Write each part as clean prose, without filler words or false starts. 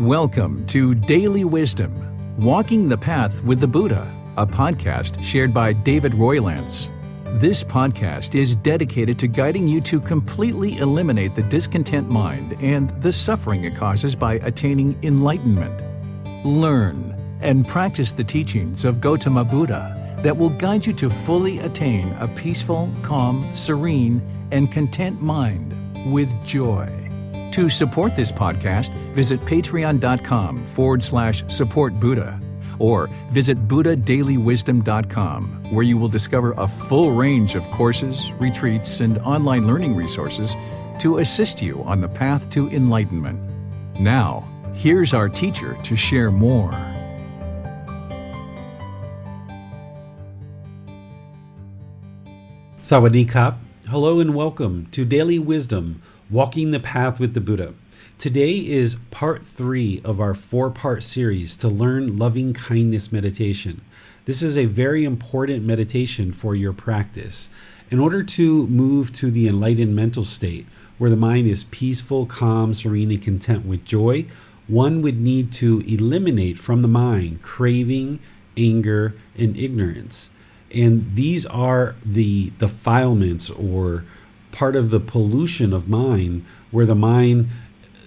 Welcome to Daily Wisdom, Walking the Path with the Buddha, a podcast shared by David Roylance. This podcast is dedicated to guiding you to completely eliminate the discontent mind and the suffering it causes by attaining enlightenment. Learn and practice the teachings of Gotama Buddha that will guide you to fully attain a peaceful, calm, serene, and content mind with joy. To support this podcast, visit patreon.com/support Buddha or visit buddhadailywisdom.com, where you will discover a full range of courses, retreats, and online learning resources to assist you on the path to enlightenment. Now, here's our teacher to share more. Sawadee Kap. Hello and welcome to Daily Wisdom, Walking the Path with the Buddha. Today is part 3 of our 4-part series to learn loving kindness meditation. This is a very important meditation for your practice. In order to move to the enlightened mental state, where the mind is peaceful, calm, serene, and content with joy, one would need to eliminate from the mind craving, anger, and ignorance. And these are the defilements or part of the pollution of mind, where the mind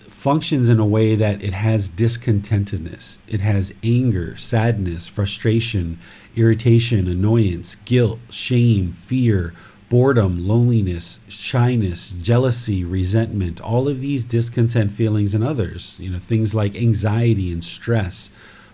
functions in a way that it has discontentedness. It has anger, sadness, frustration, irritation, annoyance, guilt, shame, fear, boredom, loneliness, shyness, jealousy, resentment, all of these discontent feelings and others, things like anxiety and stress.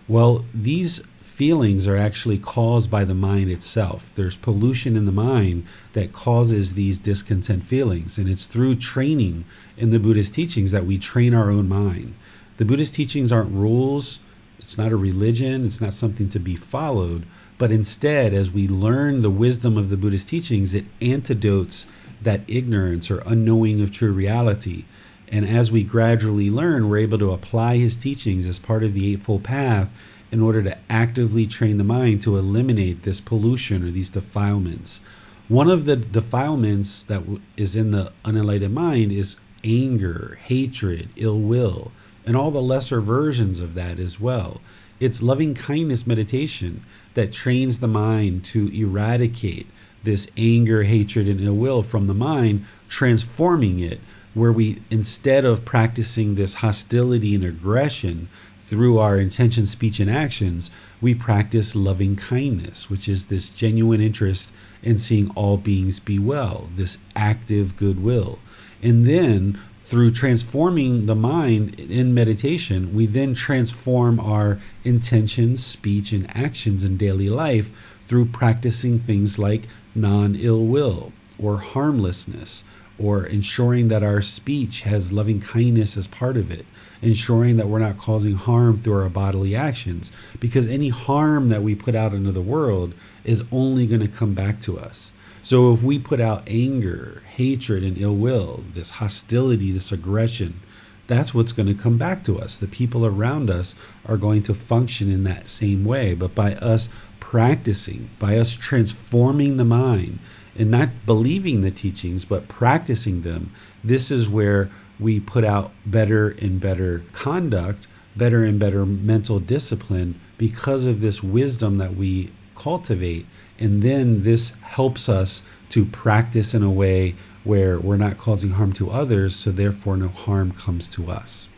Well, these feelings are actually caused by the mind itself. There's pollution in the mind that causes these discontent feelings, and it's through training in the Buddhist teachings that we train our own mind. The Buddhist teachings aren't rules, it's not a religion, it's not something to be followed, but instead, as we learn the wisdom of the Buddhist teachings, it antidotes that ignorance or unknowing of true reality. And as we gradually learn, we're able to apply his teachings as part of the Eightfold Path in order to actively train the mind to eliminate this pollution or these defilements. One of the defilements that is in the unenlightened mind is anger, hatred, ill will, and all the lesser versions of that as well. It's loving kindness meditation that trains the mind to eradicate this anger, hatred, and ill will from the mind, transforming it, where we, instead of practicing this hostility and aggression through our intention, speech, and actions, we practice loving kindness, which is this genuine interest in seeing all beings be well, this active goodwill. And then through transforming the mind in meditation, we then transform our intentions, speech, and actions in daily life through practicing things like non-ill will or harmlessness, or ensuring that our speech has loving kindness as part of it, ensuring that we're not causing harm through our bodily actions, because any harm that we put out into the world is only going to come back to us. So if we put out anger, hatred, and ill will, this hostility, this aggression, that's what's going to come back to us. The people around us are going to function in that same way. But by us practicing, by us transforming the mind, and not believing the teachings, but practicing them, this is where we put out better and better conduct, better and better mental discipline, because of this wisdom that we cultivate. And then this helps us to practice in a way where we're not causing harm to others, so therefore no harm comes to us.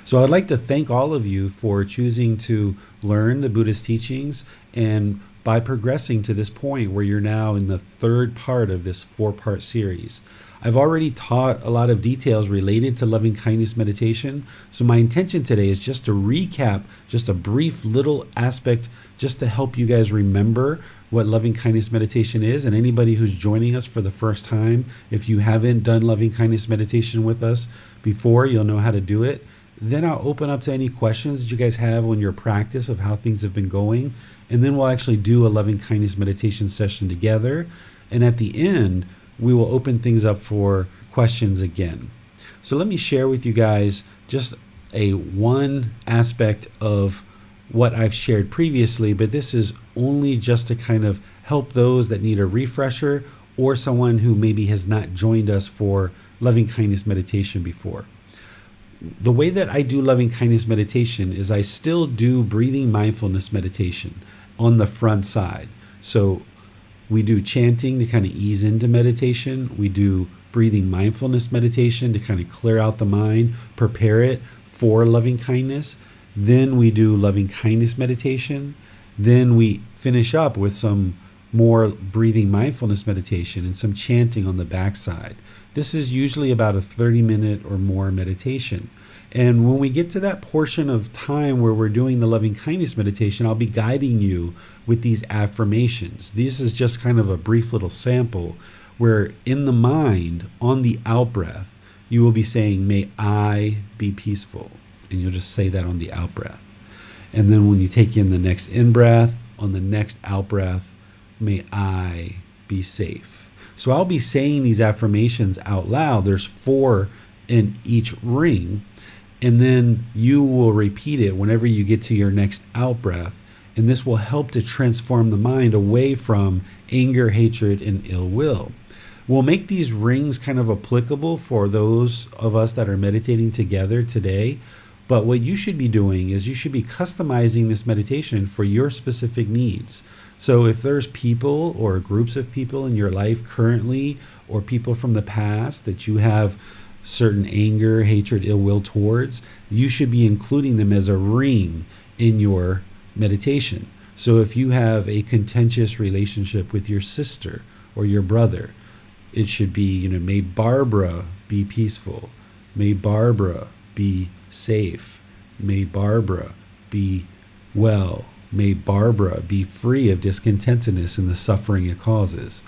So I'd like to thank all of you for choosing to learn the Buddhist teachings, and by progressing to this point where you're now in the 3rd part of this 4-part series. I've already taught a lot of details related to loving kindness meditation, so my intention today is just to recap just a brief little aspect, just to help you guys remember what loving kindness meditation is. And anybody who's joining us for the first time, if you haven't done loving kindness meditation with us before, you'll know how to do it. Then I'll open up to any questions that you guys have on your practice of how things have been going. And then we'll actually do a loving kindness meditation session together. And at the end, we will open things up for questions again. So let me share with you guys just one aspect of what I've shared previously, but this is only just to kind of help those that need a refresher, or someone who maybe has not joined us for loving kindness meditation before. the way that I do loving kindness meditation is I still do breathing mindfulness meditation on the front side. So we do chanting to kind of ease into meditation. We do breathing mindfulness meditation to kind of clear out the mind, prepare it for loving kindness. Then we do loving kindness meditation. Then we finish up with some more breathing mindfulness meditation and some chanting on the backside. This is usually about a 30-minute or more meditation. And when we get to that portion of time where we're doing the loving kindness meditation, I'll be guiding you with these affirmations. This is just kind of a brief little sample where in the mind, on the out breath, you will be saying, may I be peaceful. And you'll just say that on the out breath. And then when you take in the next in breath, on the next out breath, may I be safe. So I'll be saying these affirmations out loud. There's 4 in each ring. And then you will repeat it whenever you get to your next out breath. And this will help to transform the mind away from anger, hatred, and ill will. We'll make these rings kind of applicable for those of us that are meditating together today. But what you should be doing is you should be customizing this meditation for your specific needs. So if there's people or groups of people in your life currently, or people from the past that you have certain anger, hatred, ill will towards, you should be including them as a ring in your meditation. So if you have a contentious relationship with your sister or your brother, it should be, may Barbara be peaceful. May Barbara be safe. May Barbara be well. May Barbara be free of discontentedness and the suffering it causes.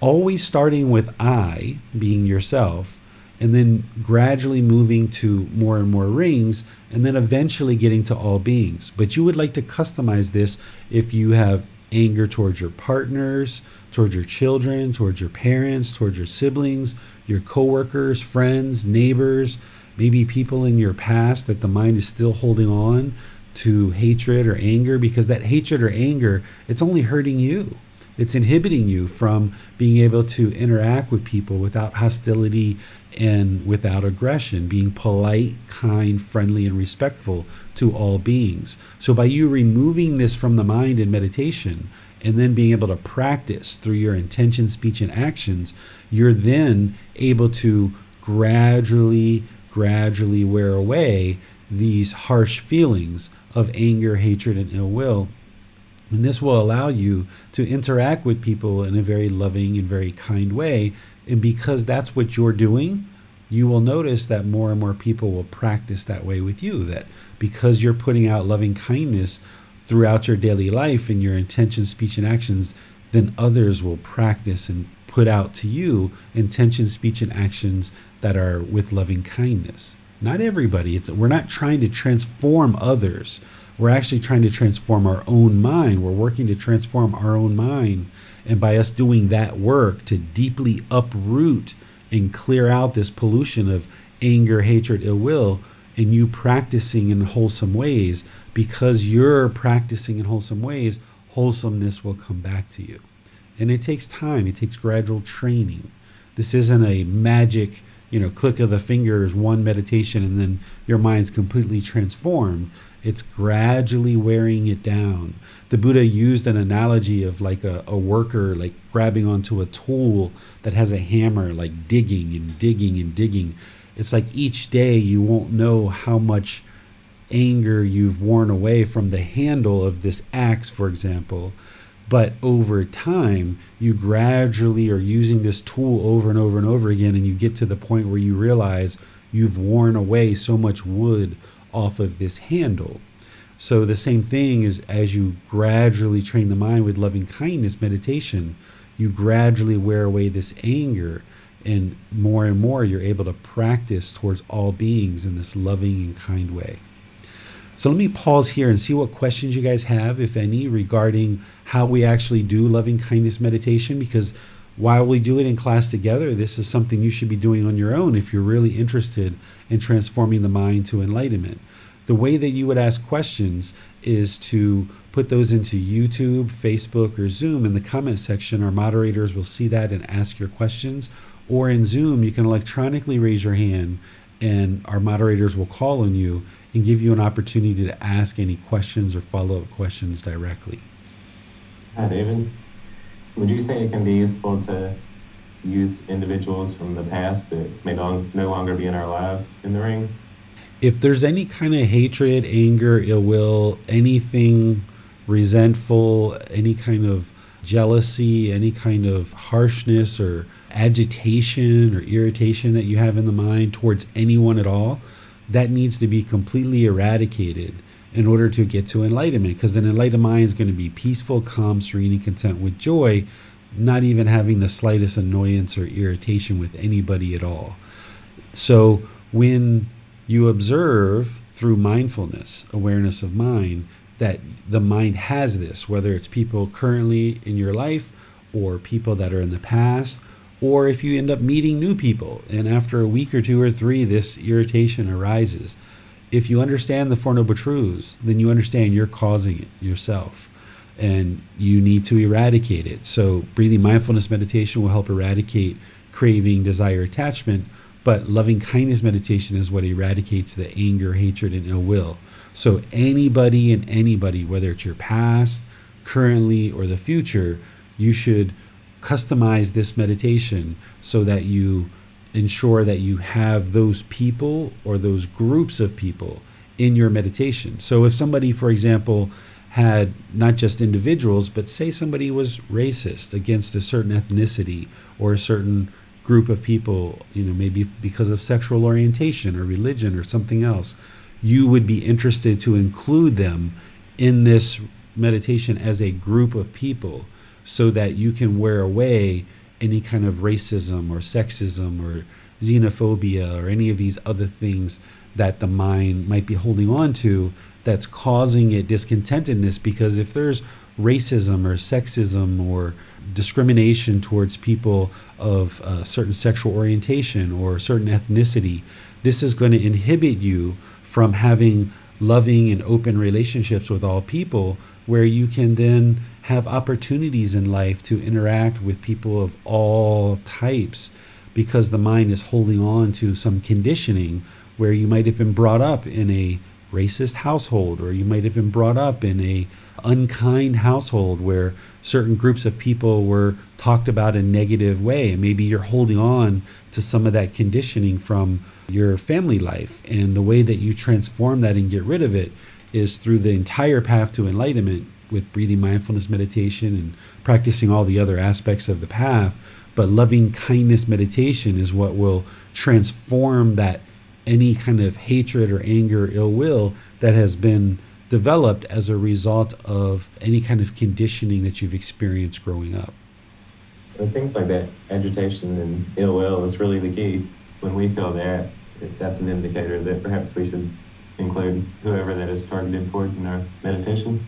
Always starting with I, being yourself, and then gradually moving to more and more rings, and then eventually getting to all beings. But you would like to customize this if you have anger towards your partners, towards your children, towards your parents, towards your siblings, your coworkers, friends, neighbors, maybe people in your past that the mind is still holding on to hatred or anger, because that hatred or anger, it's only hurting you. It's inhibiting you from being able to interact with people without hostility and without aggression, being polite, kind, friendly, and respectful to all beings. So by you removing this from the mind in meditation and then being able to practice through your intention, speech, and actions, you're then able to gradually wear away these harsh feelings of anger, hatred, and ill will. And this will allow you to interact with people in a very loving and very kind way. And because that's what you're doing, you will notice that more and more people will practice that way with you. That because you're putting out loving kindness throughout your daily life in your intention, speech, and actions, then others will practice and put out to you intention, speech, and actions that are with loving kindness. Not everybody. We're not trying to transform others. We're actually trying to transform our own mind. We're working to transform our own mind. And by us doing that work to deeply uproot and clear out this pollution of anger, hatred, ill will, and you practicing in wholesome ways, because you're practicing in wholesome ways, wholesomeness will come back to you. And it takes time. It takes gradual training. This isn't a magic, click of the fingers, one meditation, and then your mind's completely transformed. It's gradually wearing it down. The Buddha used an analogy of like a worker, like grabbing onto a tool that has a hammer, like digging and digging and digging. It's like each day you won't know how much anger you've worn away from the handle of this axe, for example. But over time, you gradually are using this tool over and over and over again, and you get to the point where you realize you've worn away so much wood off of this handle. So the same thing is, as you gradually train the mind with loving kindness meditation, you gradually wear away this anger, and more you're able to practice towards all beings in this loving and kind way. So let me pause here and see what questions you guys have, if any, regarding how we actually do loving kindness meditation, because while we do it in class together, this is something you should be doing on your own if you're really interested in transforming the mind to enlightenment. The way that you would ask questions is to put those into YouTube, Facebook, or Zoom. In the comment section, our moderators will see that and ask your questions. Or in Zoom, you can electronically raise your hand and our moderators will call on you and give you an opportunity to ask any questions or follow-up questions directly. Hi, David. Would you say it can be useful to use individuals from the past that may no longer be in our lives in the rings? If there's any kind of hatred, anger, ill will, anything resentful, any kind of jealousy, any kind of harshness or agitation or irritation that you have in the mind towards anyone at all, that needs to be completely eradicated in order to get to enlightenment. Because an enlightened mind is going to be peaceful, calm, serene, and content with joy, not even having the slightest annoyance or irritation with anybody at all. So when you observe through mindfulness, awareness of mind, that the mind has this, whether it's people currently in your life or people that are in the past, or if you end up meeting new people and after a week or two or three this irritation arises. If you understand the Four Noble Truths, then you understand you're causing it yourself and you need to eradicate it. So breathing mindfulness meditation will help eradicate craving, desire, attachment, but loving kindness meditation is what eradicates the anger, hatred, and ill will. So anybody, whether it's your past, currently, or the future, you should customize this meditation so that you ensure that you have those people or those groups of people in your meditation. So if somebody, for example, had not just individuals, but say somebody was racist against a certain ethnicity or a certain group of people, maybe because of sexual orientation or religion or something else, you would be interested to include them in this meditation as a group of people so that you can wear away any kind of racism or sexism or xenophobia or any of these other things that the mind might be holding on to that's causing it discontentedness. Because if there's racism or sexism or discrimination towards people of a certain sexual orientation or a certain ethnicity, this is going to inhibit you from having loving and open relationships with all people, where you can then have opportunities in life to interact with people of all types, because the mind is holding on to some conditioning where you might have been brought up in a racist household, or you might have been brought up in a unkind household where certain groups of people were talked about in a negative way, and maybe you're holding on to some of that conditioning from your family life. And the way that you transform that and get rid of it is through the entire path to enlightenment with breathing mindfulness meditation and practicing all the other aspects of the path. But loving kindness meditation is what will transform that any kind of hatred or anger, ill will that has been developed as a result of any kind of conditioning that you've experienced growing up. It seems like that agitation and ill will is really the key. When we feel that, that's an indicator that perhaps we should include whoever that is targeted for in our meditation.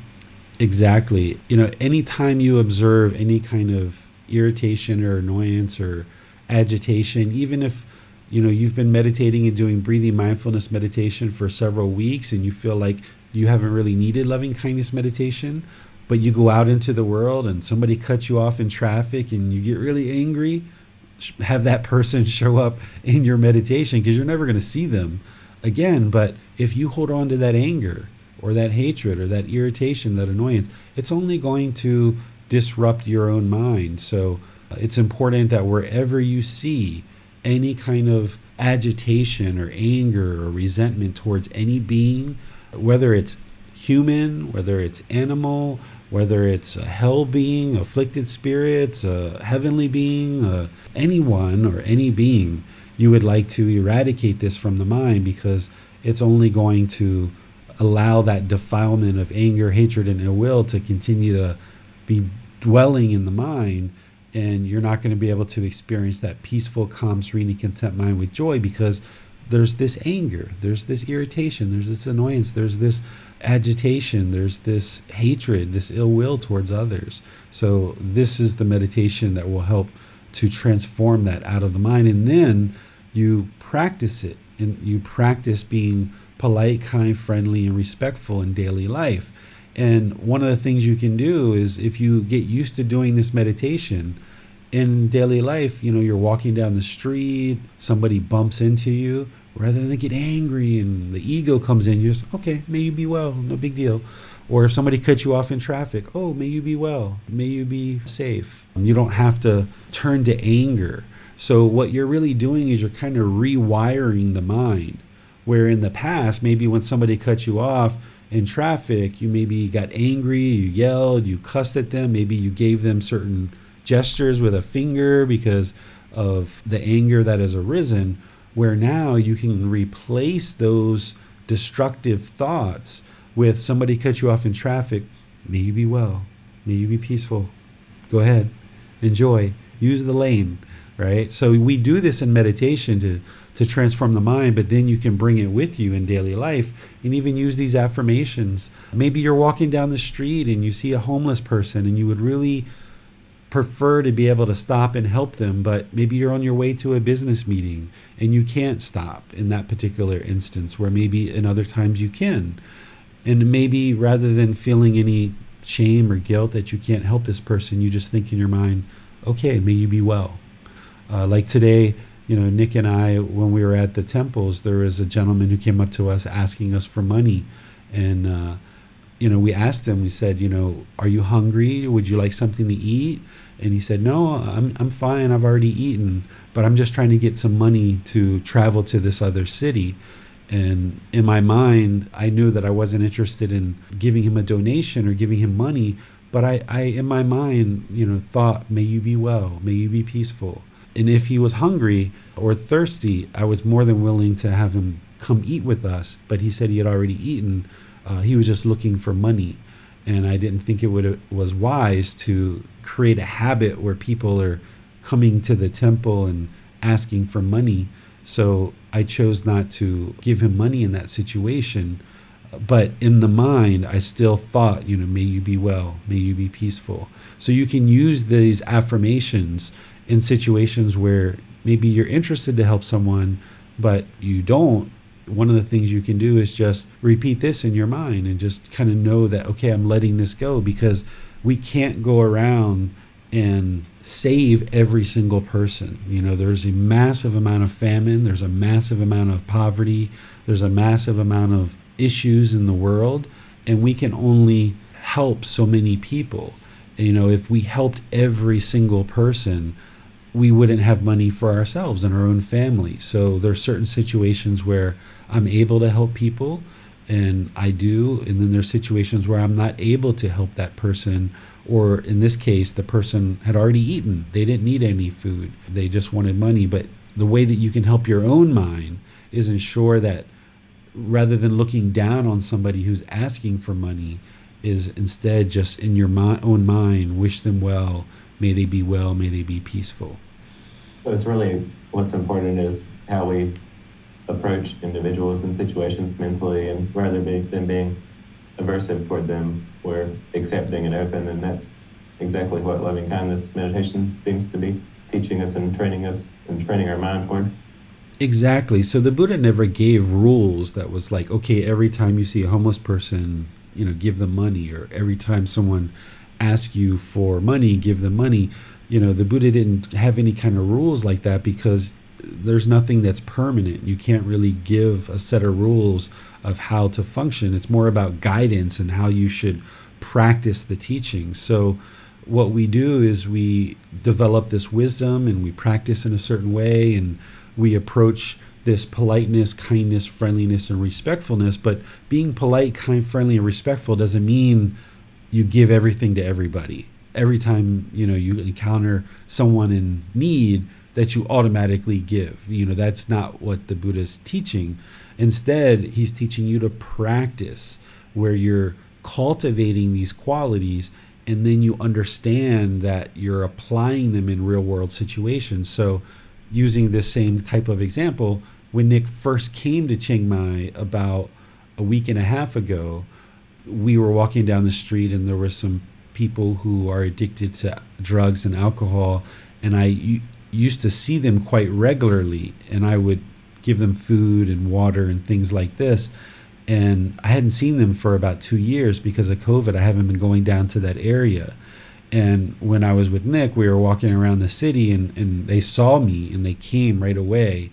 Exactly. Anytime you observe any kind of irritation or annoyance or agitation, even if you've been meditating and doing breathing mindfulness meditation for several weeks and you feel like you haven't really needed loving kindness meditation, but you go out into the world and somebody cuts you off in traffic and you get really angry, have that person show up in your meditation, because you're never going to see them again. But if you hold on to that anger or that hatred or that irritation, that annoyance, it's only going to disrupt your own mind. So it's important that wherever you see any kind of agitation or anger or resentment towards any being, whether it's human, whether it's animal, whether it's a hell being, afflicted spirits, a heavenly being, anyone or any being, you would like to eradicate this from the mind, because it's only going to allow that defilement of anger, hatred, and ill will to continue to be dwelling in the mind. And you're not going to be able to experience that peaceful, calm, serene, and content mind with joy, because there's this anger, there's this irritation, there's this annoyance, there's this agitation, there's this hatred, this ill will towards others. So this is the meditation that will help to transform that out of the mind. And then you practice it, and you practice being polite, kind, friendly, and respectful in daily life. And one of the things you can do is, if you get used to doing this meditation in daily life, you're walking down the street, somebody bumps into you, Rather than get angry and the ego comes in, you just, okay, may you be well, no big deal. Or if somebody cuts you off in traffic, oh, may you be well, may you be safe. You don't have to turn to anger. So what you're really doing is you're kind of rewiring the mind, where in the past, maybe when somebody cut you off in traffic, you maybe got angry, you yelled, you cussed at them, maybe you gave them certain gestures with a finger because of the anger that has arisen, where now you can replace those destructive thoughts with somebody cut you off in traffic, may you be well, may you be peaceful, go ahead, enjoy, use the lane, right? So we do this in meditation to transform the mind, but then you can bring it with you in daily life and even use these affirmations. Maybe you're walking down the street and you see a homeless person and you would really prefer to be able to stop and help them, but maybe you're on your way to a business meeting and you can't stop in that particular instance, where maybe in other times you can. And maybe rather than feeling any shame or guilt that you can't help this person, you just think in your mind, okay, may you be well. Like today, Nick and I, when we were at the temples, there was a gentleman who came up to us asking us for money. And, we asked him, we said, are you hungry? Would you like something to eat? And he said, no, I'm fine. I've already eaten, but I'm just trying to get some money to travel to this other city. And in my mind, I knew that I wasn't interested in giving him a donation or giving him money, but I in my mind, thought, may you be well, may you be peaceful. And if he was hungry or thirsty, I was more than willing to have him come eat with us. But he said he had already eaten. He was just looking for money. And I didn't think it was wise to create a habit where people are coming to the temple and asking for money. So I chose not to give him money in that situation. But in the mind, I still thought, may you be well, may you be peaceful. So you can use these affirmations in situations where maybe you're interested to help someone, but you don't. One of the things you can do is just repeat this in your mind and just kind of know that, okay, I'm letting this go, because we can't go around and save every single person. There's a massive amount of famine, there's a massive amount of poverty, there's a massive amount of issues in the world, and we can only help so many people. If we helped every single person, we wouldn't have money for ourselves and our own family. So there's certain situations where I'm able to help people, and I do, and then there's situations where I'm not able to help that person, or in this case, the person had already eaten. They didn't need any food. They just wanted money. But the way that you can help your own mind is ensure that rather than looking down on somebody who's asking for money, is instead just in your own mind, wish them well, may they be well, may they be peaceful. So it's really, what's important is how we approach individuals and situations mentally, and rather than being aversive toward them, we're accepting and open, and that's exactly what loving kindness meditation seems to be teaching us and training our mind toward. Exactly. So the Buddha never gave rules that was like, okay, every time you see a homeless person, give them money, or every time someone asks you for money, give them money. The Buddha didn't have any kind of rules like that, because there's nothing that's permanent. You can't really give a set of rules of how to function. It's more about guidance and how you should practice the teaching. So what we do is we develop this wisdom and we practice in a certain way, and we approach this politeness, kindness, friendliness, and respectfulness. But being polite, kind, friendly, and respectful doesn't mean you give everything to everybody. Every time you encounter someone in need, that you automatically give. That's not what the Buddha's teaching. Instead, he's teaching you to practice, where you're cultivating these qualities, and then you understand that you're applying them in real world situations. So using this same type of example, when Nick first came to Chiang Mai about a week and a half ago, we were walking down the street and there were some people who are addicted to drugs and alcohol, and I used to see them quite regularly, and I would give them food and water and things like this. And I hadn't seen them for about 2 years because of COVID. I haven't been going down to that area. And when I was with Nick, we were walking around the city, and they saw me and they came right away.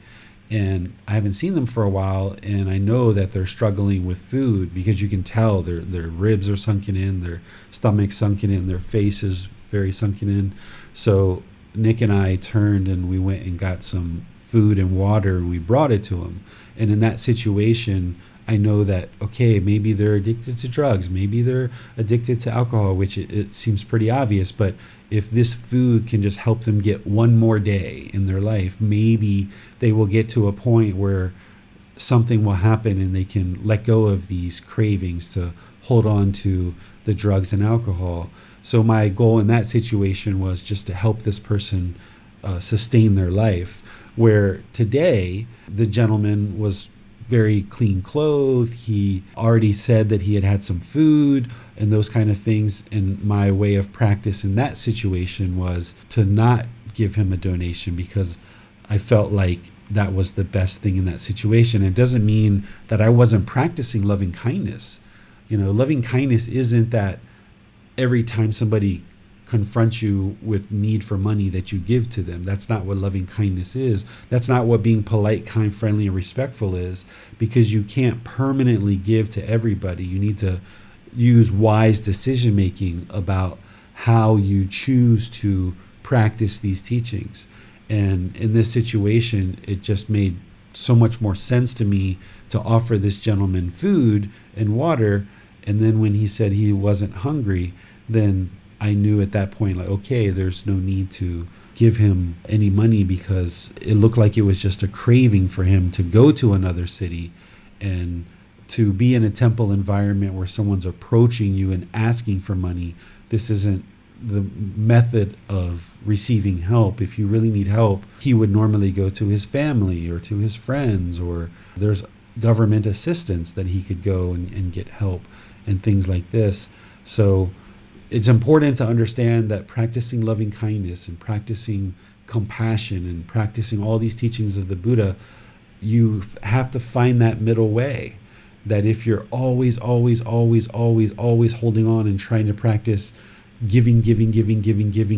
and I haven't seen them for a while, and I know that they're struggling with food because you can tell their ribs are sunken in, their stomach's sunken in, their face is very sunken in. So Nick and I turned and we went and got some food and water, and we brought it to them. And in that situation, I know that, okay, maybe they're addicted to drugs, maybe they're addicted to alcohol, which it seems pretty obvious, but if this food can just help them get one more day in their life, maybe they will get to a point where something will happen and they can let go of these cravings to hold on to the drugs and alcohol. So my goal in that situation was just to help this person sustain their life, where today the gentleman was very clean clothed. He already said that he had had some food and those kind of things. And my way of practice in that situation was to not give him a donation, because I felt like that was the best thing in that situation. It doesn't mean that I wasn't practicing loving kindness. Loving kindness isn't that every time somebody confronts you with need for money that you give to them. That's not what loving kindness is. That's not what being polite, kind, friendly, and respectful is, because you can't permanently give to everybody. You need to use wise decision making about how you choose to practice these teachings. And in this situation, it just made so much more sense to me to offer this gentleman food and water. And then when he said he wasn't hungry, then I knew at that point, like, okay, there's no need to give him any money, because it looked like it was just a craving for him to go to another city and to be in a temple environment where someone's approaching you and asking for money. This isn't the method of receiving help. If you really need help, he would normally go to his family or to his friends, or there's government assistance that he could go and get help and things like this. So it's important to understand that practicing loving kindness and practicing compassion and practicing all these teachings of the Buddha, you have to find that middle way. That if you're always holding on and trying to practice giving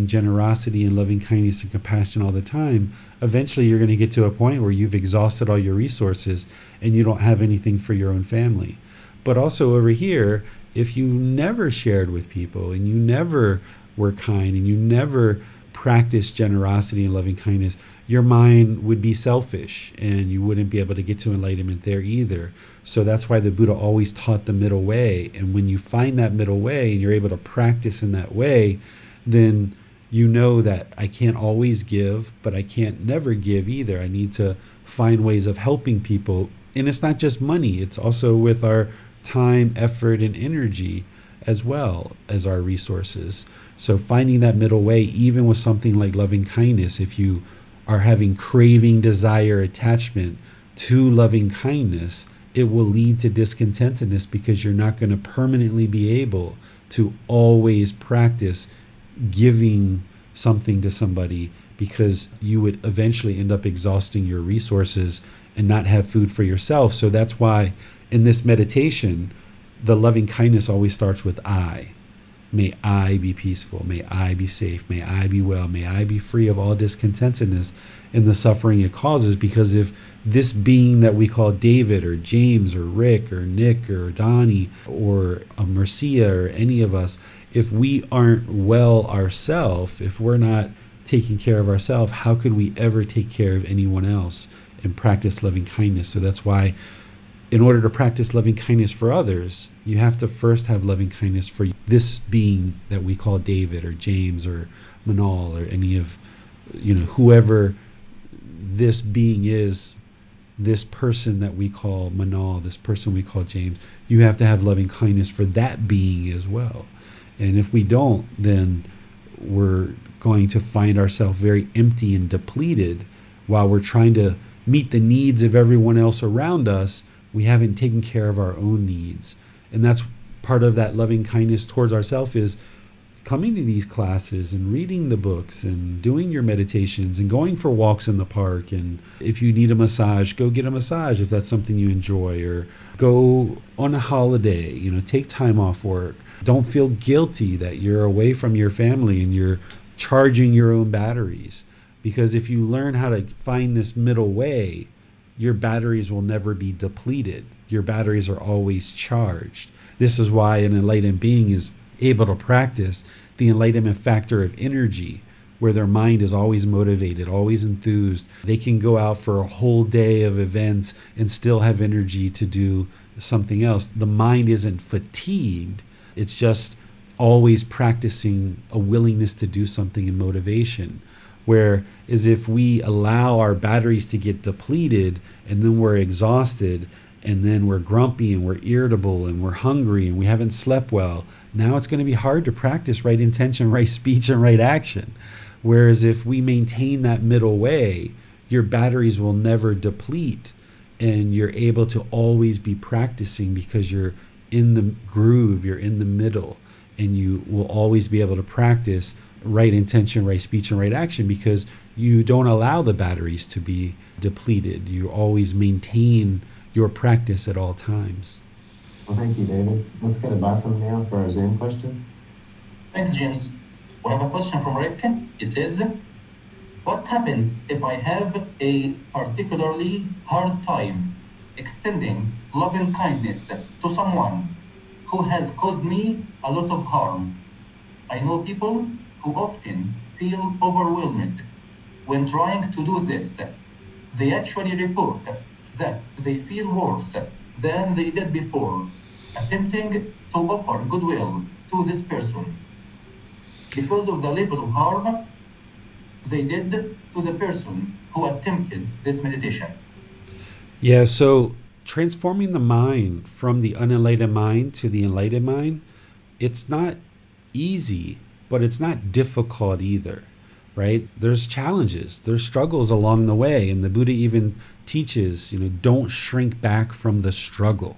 generosity and loving kindness and compassion all the time, eventually you're going to get to a point where you've exhausted all your resources and you don't have anything for your own family. But also over here, if you never shared with people and you never were kind and you never practiced generosity and loving kindness, your mind would be selfish and you wouldn't be able to get to enlightenment there either. So that's why the Buddha always taught the middle way. And when you find that middle way and you're able to practice in that way, then you know that I can't always give, but I can't never give either. I need to find ways of helping people. And it's not just money, it's also with our time, effort, and energy, as well as our resources. So finding that middle way, even with something like loving kindness, if you are having craving, desire, attachment to loving kindness, it will lead to discontentedness, because you're not going to permanently be able to always practice giving something to somebody, because you would eventually end up exhausting your resources and not have food for yourself. So that's why in this meditation, the loving kindness always starts with I. May I be peaceful. May I be safe. May I be well. May I be free of all discontentedness and the suffering it causes. Because if this being that we call David or James or Rick or Nick or Donnie or Mercia or any of us, if we aren't well ourselves, if we're not taking care of ourselves, how could we ever take care of anyone else and practice loving kindness? So that's why, in order to practice loving kindness for others, you have to first have loving kindness for this being that we call David or James or Manal or any of, whoever this being is, this person that we call Manal, this person we call James. You have to have loving kindness for that being as well. And if we don't, then we're going to find ourselves very empty and depleted while we're trying to meet the needs of everyone else around us. We haven't taken care of our own needs. And that's part of that loving kindness towards ourselves, is coming to these classes and reading the books and doing your meditations and going for walks in the park. And if you need a massage, go get a massage if that's something you enjoy, or go on a holiday, take time off work. Don't feel guilty that you're away from your family and you're charging your own batteries. Because if you learn how to find this middle way, your batteries will never be depleted. Your batteries are always charged. This is why an enlightened being is able to practice the enlightenment factor of energy, where their mind is always motivated, always enthused. They can go out for a whole day of events and still have energy to do something else. The mind isn't fatigued. It's just always practicing a willingness to do something in motivation. Whereas if we allow our batteries to get depleted and then we're exhausted and then we're grumpy and we're irritable and we're hungry and we haven't slept well, now it's going to be hard to practice right intention, right speech, and right action. Whereas if we maintain that middle way, your batteries will never deplete and you're able to always be practicing because you're in the groove, you're in the middle, and you will always be able to practice right intention, right speech, and right action because you don't allow the batteries to be depleted. You always maintain your practice at all times. Well, thank you, David. Let's go to Bassam now for our Zoom questions. Thanks, James. We have a question from Rick. He says, what happens if I have a particularly hard time extending loving kindness to someone who has caused me a lot of harm? I know people who often feel overwhelmed when trying to do this. They actually report that they feel worse than they did before, attempting to offer goodwill to this person because of the level of harm they did to the person who attempted this meditation. Yeah, so transforming the mind from the unenlightened mind to the enlightened mind, it's not easy, but it's not difficult either, right? There's challenges, there's struggles along the way. And the Buddha even teaches, don't shrink back from the struggle,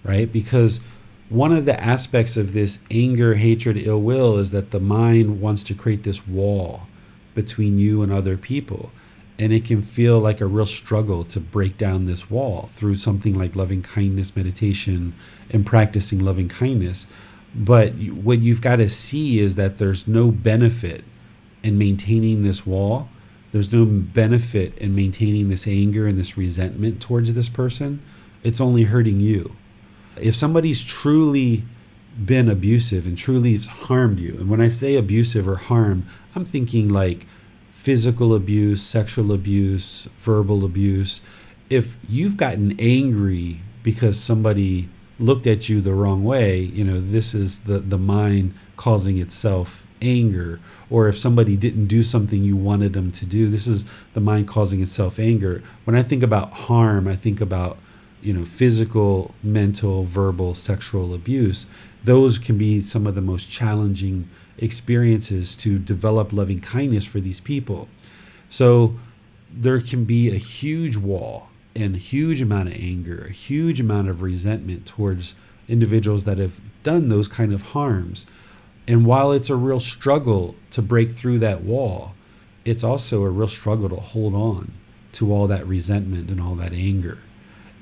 right? Because one of the aspects of this anger, hatred, ill will is that the mind wants to create this wall between you and other people. And it can feel like a real struggle to break down this wall through something like loving kindness meditation and practicing loving kindness. But what you've got to see is that there's no benefit in maintaining this wall. There's no benefit in maintaining this anger and this resentment towards this person. It's only hurting you. If somebody's truly been abusive and truly harmed you, and when I say abusive or harm, I'm thinking like physical abuse, sexual abuse, verbal abuse. If you've gotten angry because somebody looked at you the wrong way, this is the mind causing itself anger. Or if somebody didn't do something you wanted them to do, this is the mind causing itself anger. When I think about harm, I think about physical, mental, verbal, sexual abuse. Those can be some of the most challenging experiences to develop loving kindness for these people. So there can be a huge wall and a huge amount of anger, a huge amount of resentment towards individuals that have done those kind of harms. And while it's a real struggle to break through that wall, it's also a real struggle to hold on to all that resentment and all that anger.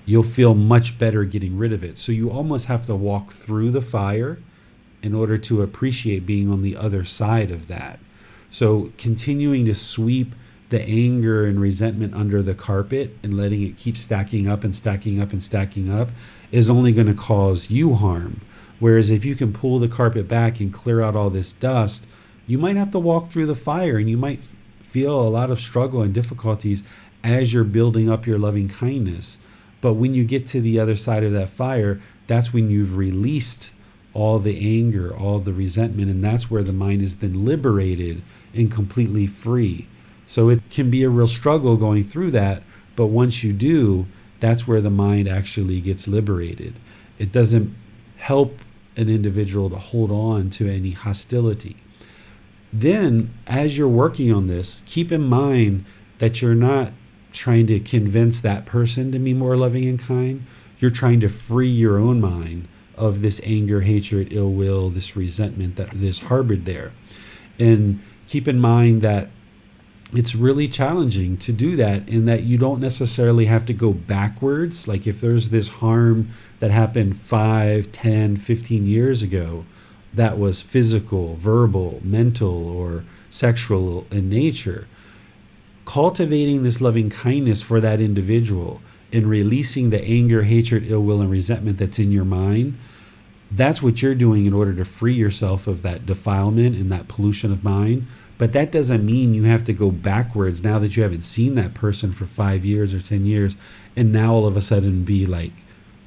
You'll feel much better getting rid of it. So you almost have to walk through the fire in order to appreciate being on the other side of that. So continuing to sweep the anger and resentment under the carpet and letting it keep stacking up and stacking up and stacking up is only going to cause you harm. Whereas if you can pull the carpet back and clear out all this dust, you might have to walk through the fire and you might feel a lot of struggle and difficulties as you're building up your loving kindness. But when you get to the other side of that fire, that's when you've released all the anger, all the resentment, and that's where the mind is then liberated and completely free. So it can be a real struggle going through that, but once you do, that's where the mind actually gets liberated. It doesn't help an individual to hold on to any hostility. Then, as you're working on this, keep in mind that you're not trying to convince that person to be more loving and kind. You're trying to free your own mind of this anger, hatred, ill will, this resentment that is harbored there. And keep in mind that it's really challenging to do that, in that you don't necessarily have to go backwards. Like if there's this harm that happened 5, 10, 15 years ago that was physical, verbal, mental, or sexual in nature, cultivating this loving kindness for that individual and releasing the anger, hatred, ill will, and resentment that's in your mind, that's what you're doing in order to free yourself of that defilement and that pollution of mind. But that doesn't mean you have to go backwards now that you haven't seen that person for 5 years or 10 years, and now all of a sudden be like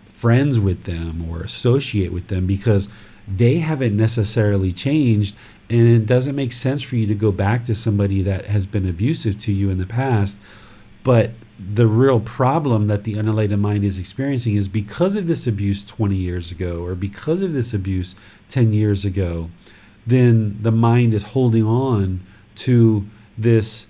friends with them or associate with them, because they haven't necessarily changed. And it doesn't make sense for you to go back to somebody that has been abusive to you in the past. But the real problem that the unenlightened mind is experiencing is because of this abuse 20 years ago, or because of this abuse 10 years ago, then the mind is holding on to this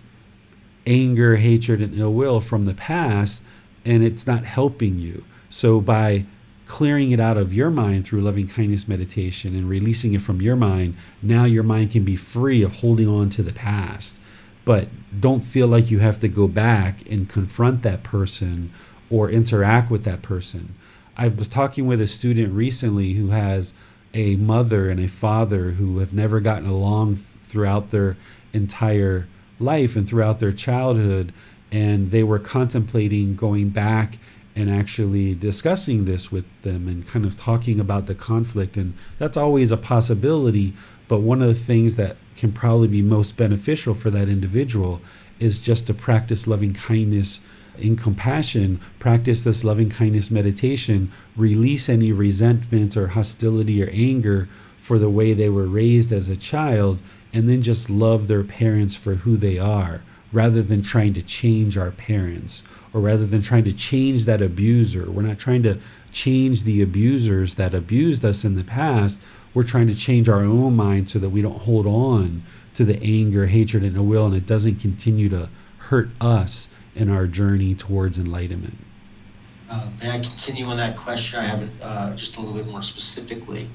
anger, hatred, and ill will from the past, and it's not helping you. So by clearing it out of your mind through loving kindness meditation and releasing it from your mind, now your mind can be free of holding on to the past. But don't feel like you have to go back and confront that person or interact with that person. I was talking with a student recently who has a mother and a father who have never gotten along throughout their entire life and throughout their childhood, and they were contemplating going back and actually discussing this with them and kind of talking about the conflict. And that's always a possibility, but one of the things that can probably be most beneficial for that individual is just to practice loving kindness in compassion, practice this loving kindness meditation, release any resentment or hostility or anger for the way they were raised as a child, and then just love their parents for who they are, rather than trying to change our parents, or rather than trying to change that abuser. We're not trying to change the abusers that abused us in the past. We're trying to change our own mind so that we don't hold on to the anger, hatred, and ill will, and it doesn't continue to hurt us in our journey towards enlightenment. May I continue on that question? I have it just a little bit more specifically.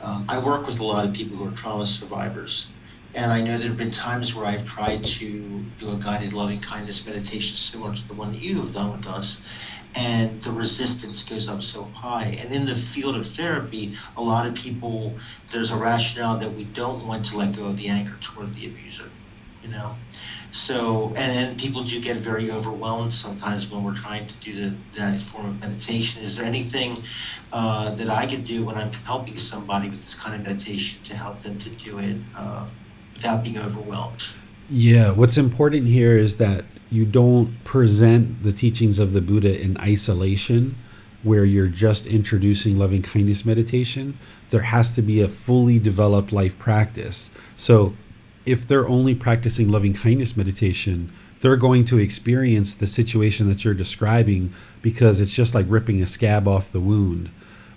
I work with a lot of people who are trauma survivors, and I know there have been times where I've tried to do a guided loving kindness meditation similar to the one that you have done with us, and the resistance goes up so high. And in the field of therapy, a lot of people, there's a rationale that we don't want to let go of the anger toward the abuser, you know? So, and people do get very overwhelmed sometimes when we're trying to do that form of meditation. Is there anything that I could do when I'm helping somebody with this kind of meditation to help them to do it without being overwhelmed? Yeah, what's important here is that you don't present the teachings of the Buddha in isolation, where you're just introducing loving kindness meditation. There has to be a fully developed life practice. So if they're only practicing loving kindness meditation, they're going to experience the situation that you're describing, because it's just like ripping a scab off the wound.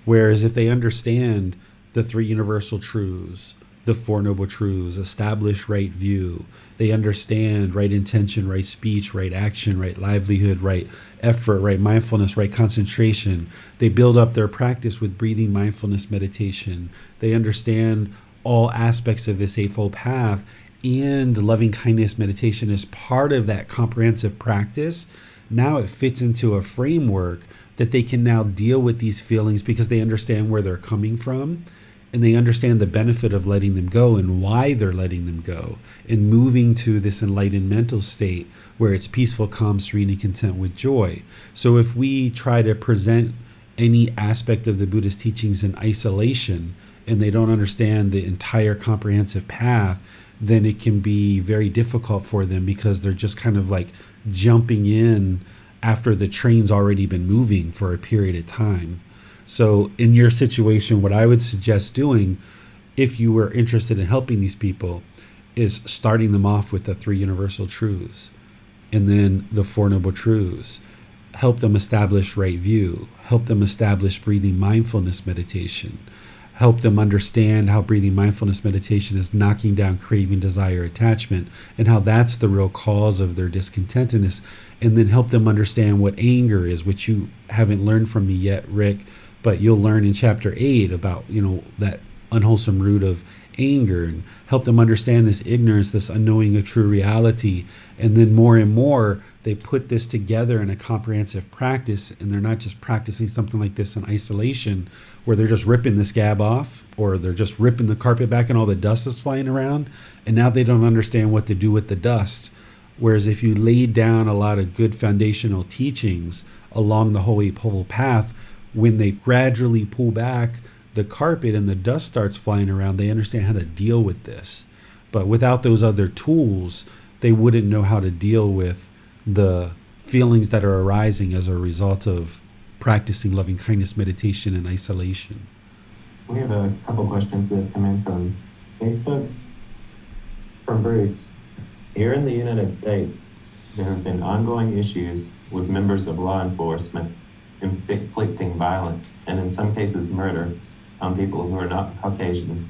Whereas if they understand the three universal truths, the Four Noble Truths, establish right view, they understand right intention, right speech, right action, right livelihood, right effort, right mindfulness, right concentration. They build up their practice with breathing mindfulness meditation. They understand all aspects of this Eightfold Path, and loving kindness meditation is part of that comprehensive practice. Now it fits into a framework that they can now deal with these feelings, because they understand where they're coming from, and they understand the benefit of letting them go and why they're letting them go, and moving to this enlightened mental state where it's peaceful, calm, serene, and content with joy. So if we try to present any aspect of the Buddhist teachings in isolation, and they don't understand the entire comprehensive path, then it can be very difficult for them, because they're just kind of like jumping in after the train's already been moving for a period of time. So in your situation, what I would suggest doing, if you were interested in helping these people, is starting them off with the three universal truths, and then the Four Noble Truths. Help them establish right view, help them establish breathing mindfulness meditation, help them understand how breathing mindfulness meditation is knocking down craving, desire, attachment, and how that's the real cause of their discontentedness. And then help them understand what anger is, which you haven't learned from me yet, Rick, but you'll learn in chapter 8 about, that unwholesome root of anger, and help them understand this ignorance, this unknowing of true reality. And then more and more, they put this together in a comprehensive practice, and they're not just practicing something like this in isolation, where they're just ripping the scab off, or they're just ripping the carpet back and all the dust is flying around, and now they don't understand what to do with the dust. Whereas if you laid down a lot of good foundational teachings along the Holy Pole path, when they gradually pull back the carpet and the dust starts flying around, they understand how to deal with this. But without those other tools, they wouldn't know how to deal with the feelings that are arising as a result of practicing loving kindness meditation in isolation. We have a couple questions that have come in from Facebook. From Bruce. Here in the United States, there have been ongoing issues with members of law enforcement inflicting violence and in some cases murder on people who are not Caucasian.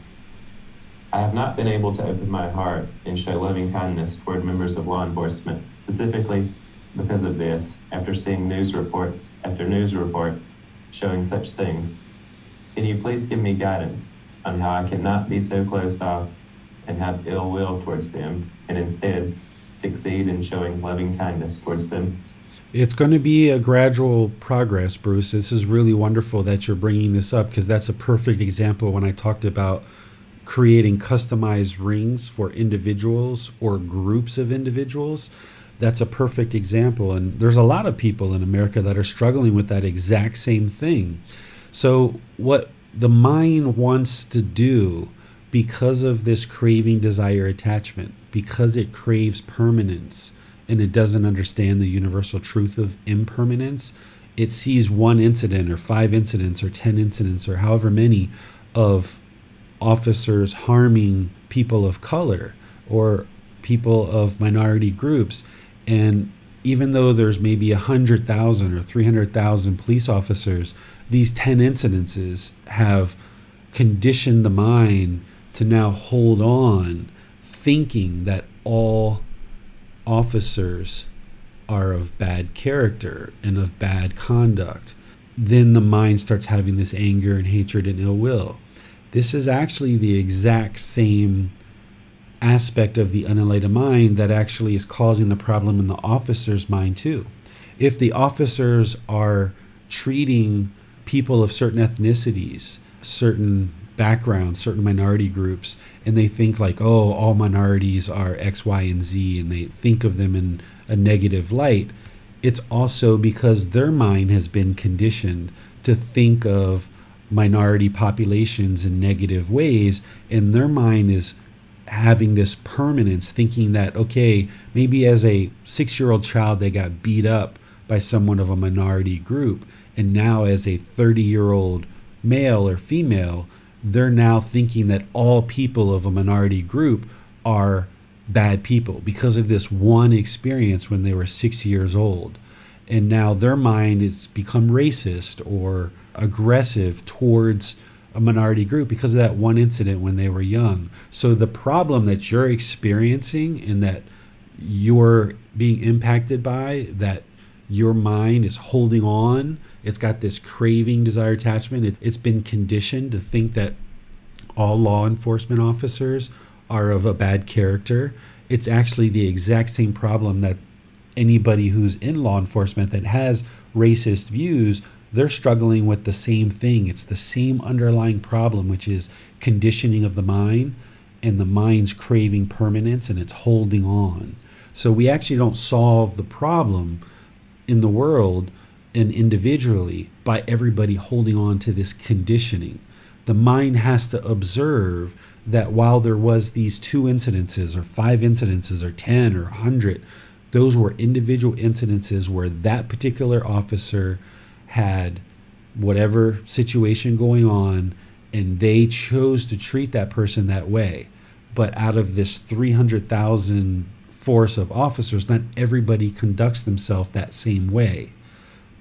I have not been able to open my heart and show loving kindness toward members of law enforcement, specifically because of this, after seeing news reports after news report showing such things. Can you please give me guidance on how I cannot be so closed off and have ill will towards them, and instead succeed in showing loving kindness towards them? It's going to be a gradual progress, Bruce. This is really wonderful that you're bringing this up, because that's a perfect example when I talked about creating customized rings for individuals or groups of individuals. That's a perfect example. And there's a lot of people in America that are struggling with that exact same thing. So what the mind wants to do, because of this craving, desire, attachment, because it craves permanence and it doesn't understand the universal truth of impermanence, it sees one incident or 5 incidents or 10 incidents or however many of officers harming people of color or people of minority groups. And even though there's maybe 100,000 or 300,000 police officers, these 10 incidences have conditioned the mind to now hold on, thinking that all officers are of bad character and of bad conduct. Then the mind starts having this anger and hatred and ill will. This is actually the exact same aspect of the unenlightened mind that actually is causing the problem in the officer's mind too. If the officers are treating people of certain ethnicities, certain backgrounds, certain minority groups, and they think like, oh, all minorities are X, Y, and Z, and they think of them in a negative light, it's also because their mind has been conditioned to think of minority populations in negative ways, and their mind is having this permanence, thinking that, okay, maybe as a 6-year-old child they got beat up by someone of a minority group, and now as a 30-year-old male or female, they're now thinking that all people of a minority group are bad people because of this one experience when they were 6 years old. And now their mind has become racist or aggressive towards a minority group because of that one incident when they were young. So the problem that you're experiencing and that you're being impacted by, that your mind is holding on, it's got this craving, desire, attachment. It's been conditioned to think that all law enforcement officers are of a bad character. It's actually the exact same problem that anybody who's in law enforcement that has racist views, they're struggling with the same thing. It's the same underlying problem, which is conditioning of the mind, and the mind's craving permanence, and it's holding on. So we actually don't solve the problem in the world and individually by everybody holding on to this conditioning. The mind has to observe that while there was these 2 incidences or 5 incidences or 10 or 100, those were individual incidences where that particular officer had whatever situation going on and they chose to treat that person that way. But out of this 300,000 force of officers, not everybody conducts themselves that same way.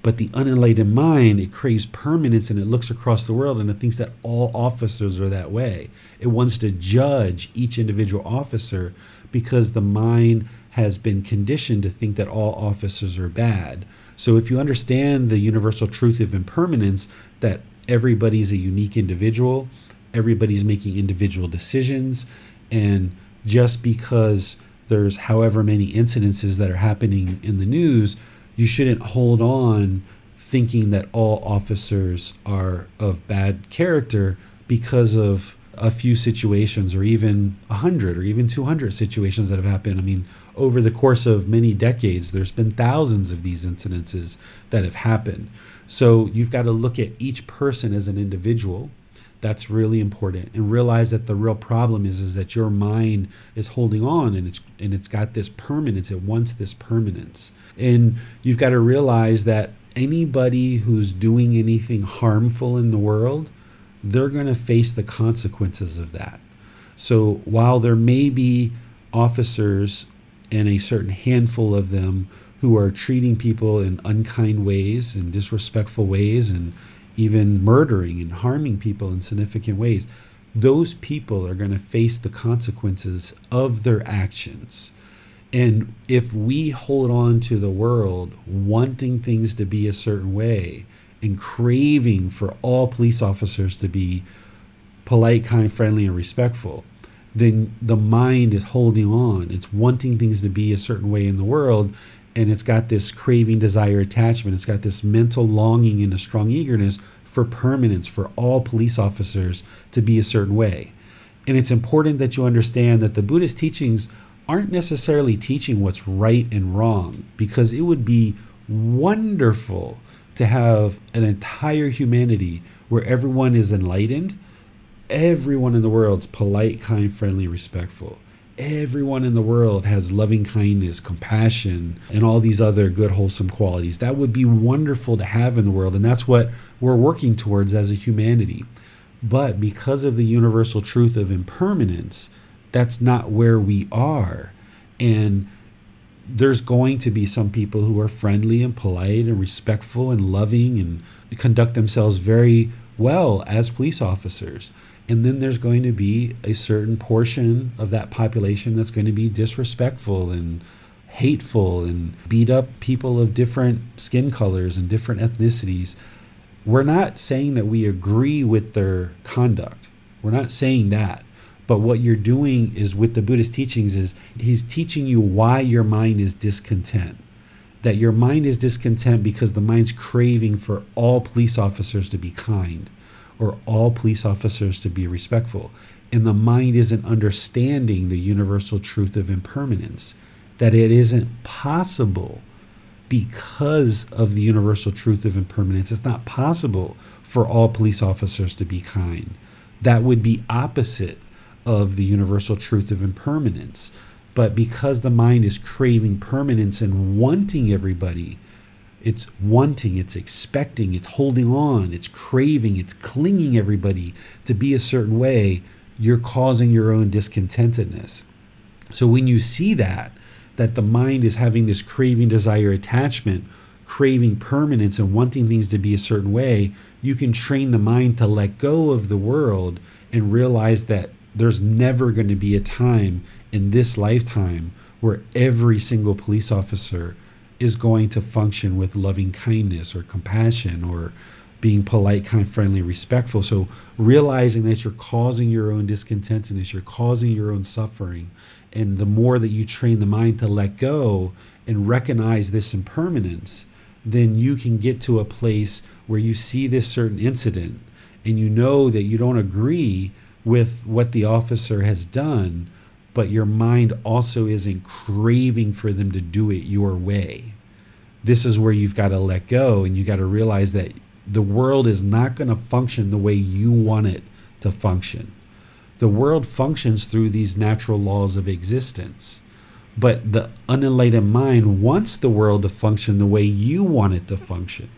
But the unenlightened mind, it craves permanence, and it looks across the world and it thinks that all officers are that way. It wants to judge each individual officer because the mind has been conditioned to think that all officers are bad. So if you understand the universal truth of impermanence, that everybody's a unique individual, everybody's making individual decisions, and just because there's however many incidences that are happening in the news, you shouldn't hold on thinking that all officers are of bad character because of a few situations, or even 100 or even 200 situations that have happened. I mean, over the course of many decades, there's been thousands of these incidences that have happened. So you've got to look at each person as an individual. That's really important, and realize that the real problem is that your mind is holding on, and it's got this permanence. It wants this permanence. And you've got to realize that anybody who's doing anything harmful in the world, they're going to face the consequences of that. So while there may be officers, and a certain handful of them, who are treating people in unkind ways and disrespectful ways, and even murdering and harming people in significant ways, those people are going to face the consequences of their actions. And if we hold on to the world wanting things to be a certain way and craving for all police officers to be polite, kind, friendly, and respectful, then the mind is holding on. It's wanting things to be a certain way in the world, and it's got this craving, desire, attachment. It's got this mental longing and a strong eagerness for permanence, for all police officers to be a certain way. And it's important that you understand that the Buddhist teachings aren't necessarily teaching what's right and wrong, because it would be wonderful to have an entire humanity where everyone is enlightened. Everyone in the world's polite, kind, friendly, respectful. Everyone in the world has loving kindness, compassion, and all these other good, wholesome qualities. That would be wonderful to have in the world, and that's what we're working towards as a humanity. But because of the universal truth of impermanence, that's not where we are. And there's going to be some people who are friendly and polite and respectful and loving and conduct themselves very well as police officers. And then there's going to be a certain portion of that population that's going to be disrespectful and hateful and beat up people of different skin colors and different ethnicities. We're not saying that we agree with their conduct. We're not saying that. But what you're doing is, with the Buddhist teachings, is he's teaching you why your mind is discontent. That your mind is discontent because the mind's craving for all police officers to be kind, or all police officers to be respectful. And the mind isn't understanding the universal truth of impermanence, that it isn't possible because of the universal truth of impermanence. It's not possible for all police officers to be kind. That would be opposite of the universal truth of impermanence. But because the mind is craving permanence and wanting everybody, it's wanting, it's expecting, it's holding on, it's craving, it's clinging everybody to be a certain way, you're causing your own discontentedness. So when you see that the mind is having this craving, desire, attachment, craving permanence and wanting things to be a certain way, you can train the mind to let go of the world and realize that there's never going to be a time in this lifetime where every single police officer is going to function with loving kindness or compassion or being polite, kind, friendly, respectful. So realizing that you're causing your own discontentedness, you're causing your own suffering. And the more that you train the mind to let go and recognize this impermanence, then you can get to a place where you see this certain incident and you know that you don't agree with what the officer has done, but your mind also isn't craving for them to do it your way. This is where you've got to let go, and you got to realize that the world is not going to function the way you want it to function. The world functions through these natural laws of existence, but the unenlightened mind wants the world to function the way you want it to function.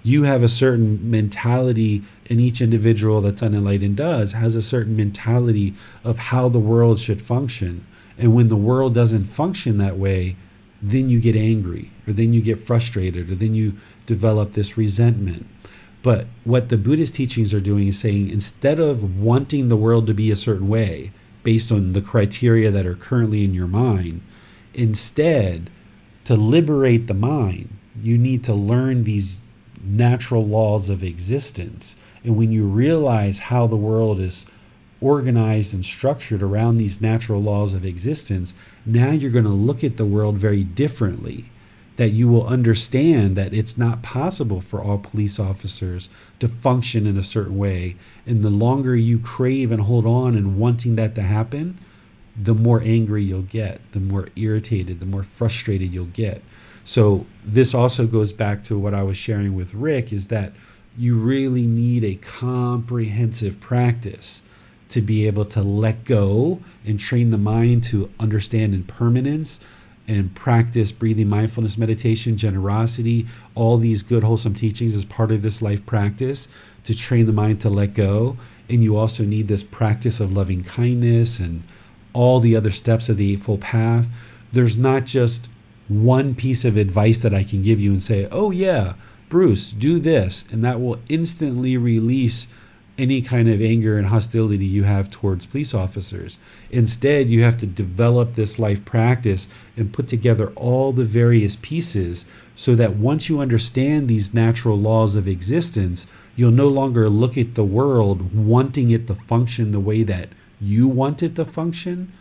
You have a certain mentality, and each individual that's unenlightened has a certain mentality of how the world should function. And when the world doesn't function that way, then you get angry, or then you get frustrated, or then you develop this resentment. But what the Buddhist teachings are doing is saying, instead of wanting the world to be a certain way based on the criteria that are currently in your mind, instead, to liberate the mind, you need to learn these natural laws of existence. And when you realize how the world is organized and structured around these natural laws of existence, now you're going to look at the world very differently. that you will understand that it's not possible for all police officers to function in a certain way. And the longer you crave and hold on and wanting that to happen, the more angry you'll get, the more irritated, the more frustrated you'll get. So this also goes back to what I was sharing with Rick, is that you really need a comprehensive practice to be able to let go and train the mind to understand impermanence and practice breathing, mindfulness, meditation, generosity, all these good, wholesome teachings as part of this life practice to train the mind to let go. And you also need this practice of loving kindness and all the other steps of the Eightfold Path. There's not just one piece of advice that I can give you and say, oh yeah, Bruce, do this, and that will instantly release any kind of anger and hostility you have towards police officers. Instead, you have to develop this life practice and put together all the various pieces so that once you understand these natural laws of existence, you'll no longer look at the world wanting it to function the way that you want it to function,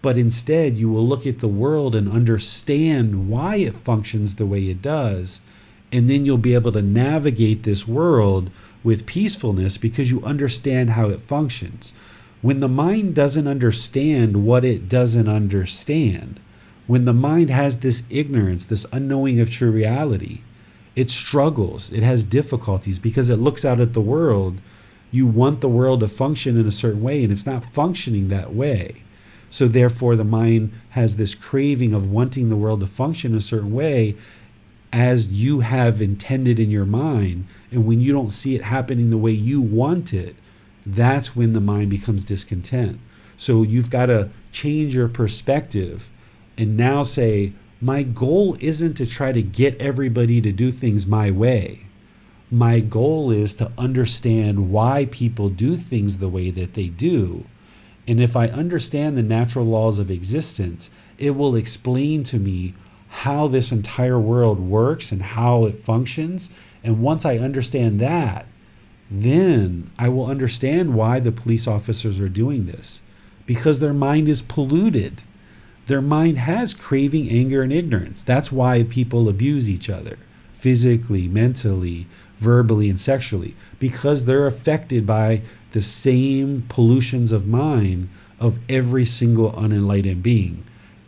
but instead you will look at the world and understand why it functions the way it does. And then you'll be able to navigate this world with peacefulness because you understand how it functions. When the mind doesn't understand what it doesn't understand, when the mind has this ignorance, this unknowing of true reality, it struggles, it has difficulties because it looks out at the world. You want the world to function in a certain way, and it's not functioning that way. So therefore, the mind has this craving of wanting the world to function a certain way as you have intended in your mind. And when you don't see it happening the way you want it, that's when the mind becomes discontent. So you've got to change your perspective and now say, my goal isn't to try to get everybody to do things my way. My goal is to understand why people do things the way that they do. And if I understand the natural laws of existence, it will explain to me how this entire world works and how it functions. And once I understand that, then I will understand why the police officers are doing this. Because their mind is polluted. Their mind has craving, anger, and ignorance. That's why people abuse each other, physically, mentally, verbally, and sexually, because they're affected by the same pollutions of mind of every single unenlightened being.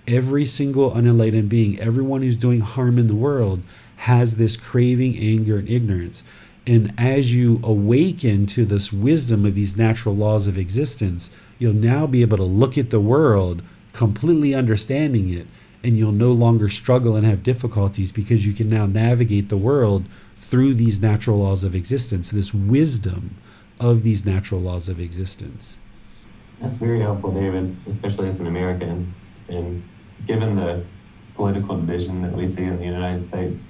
Every single unenlightened being, everyone who's doing harm in the world, has this craving, anger, and ignorance. And as you awaken to this wisdom of these natural laws of existence, you'll now be able to look at the world completely understanding it, and you'll no longer struggle and have difficulties because you can now navigate the world through these natural laws of existence, this wisdom of these natural laws of existence. That's very helpful, David, especially as an American. And given the political division that we see in the United States,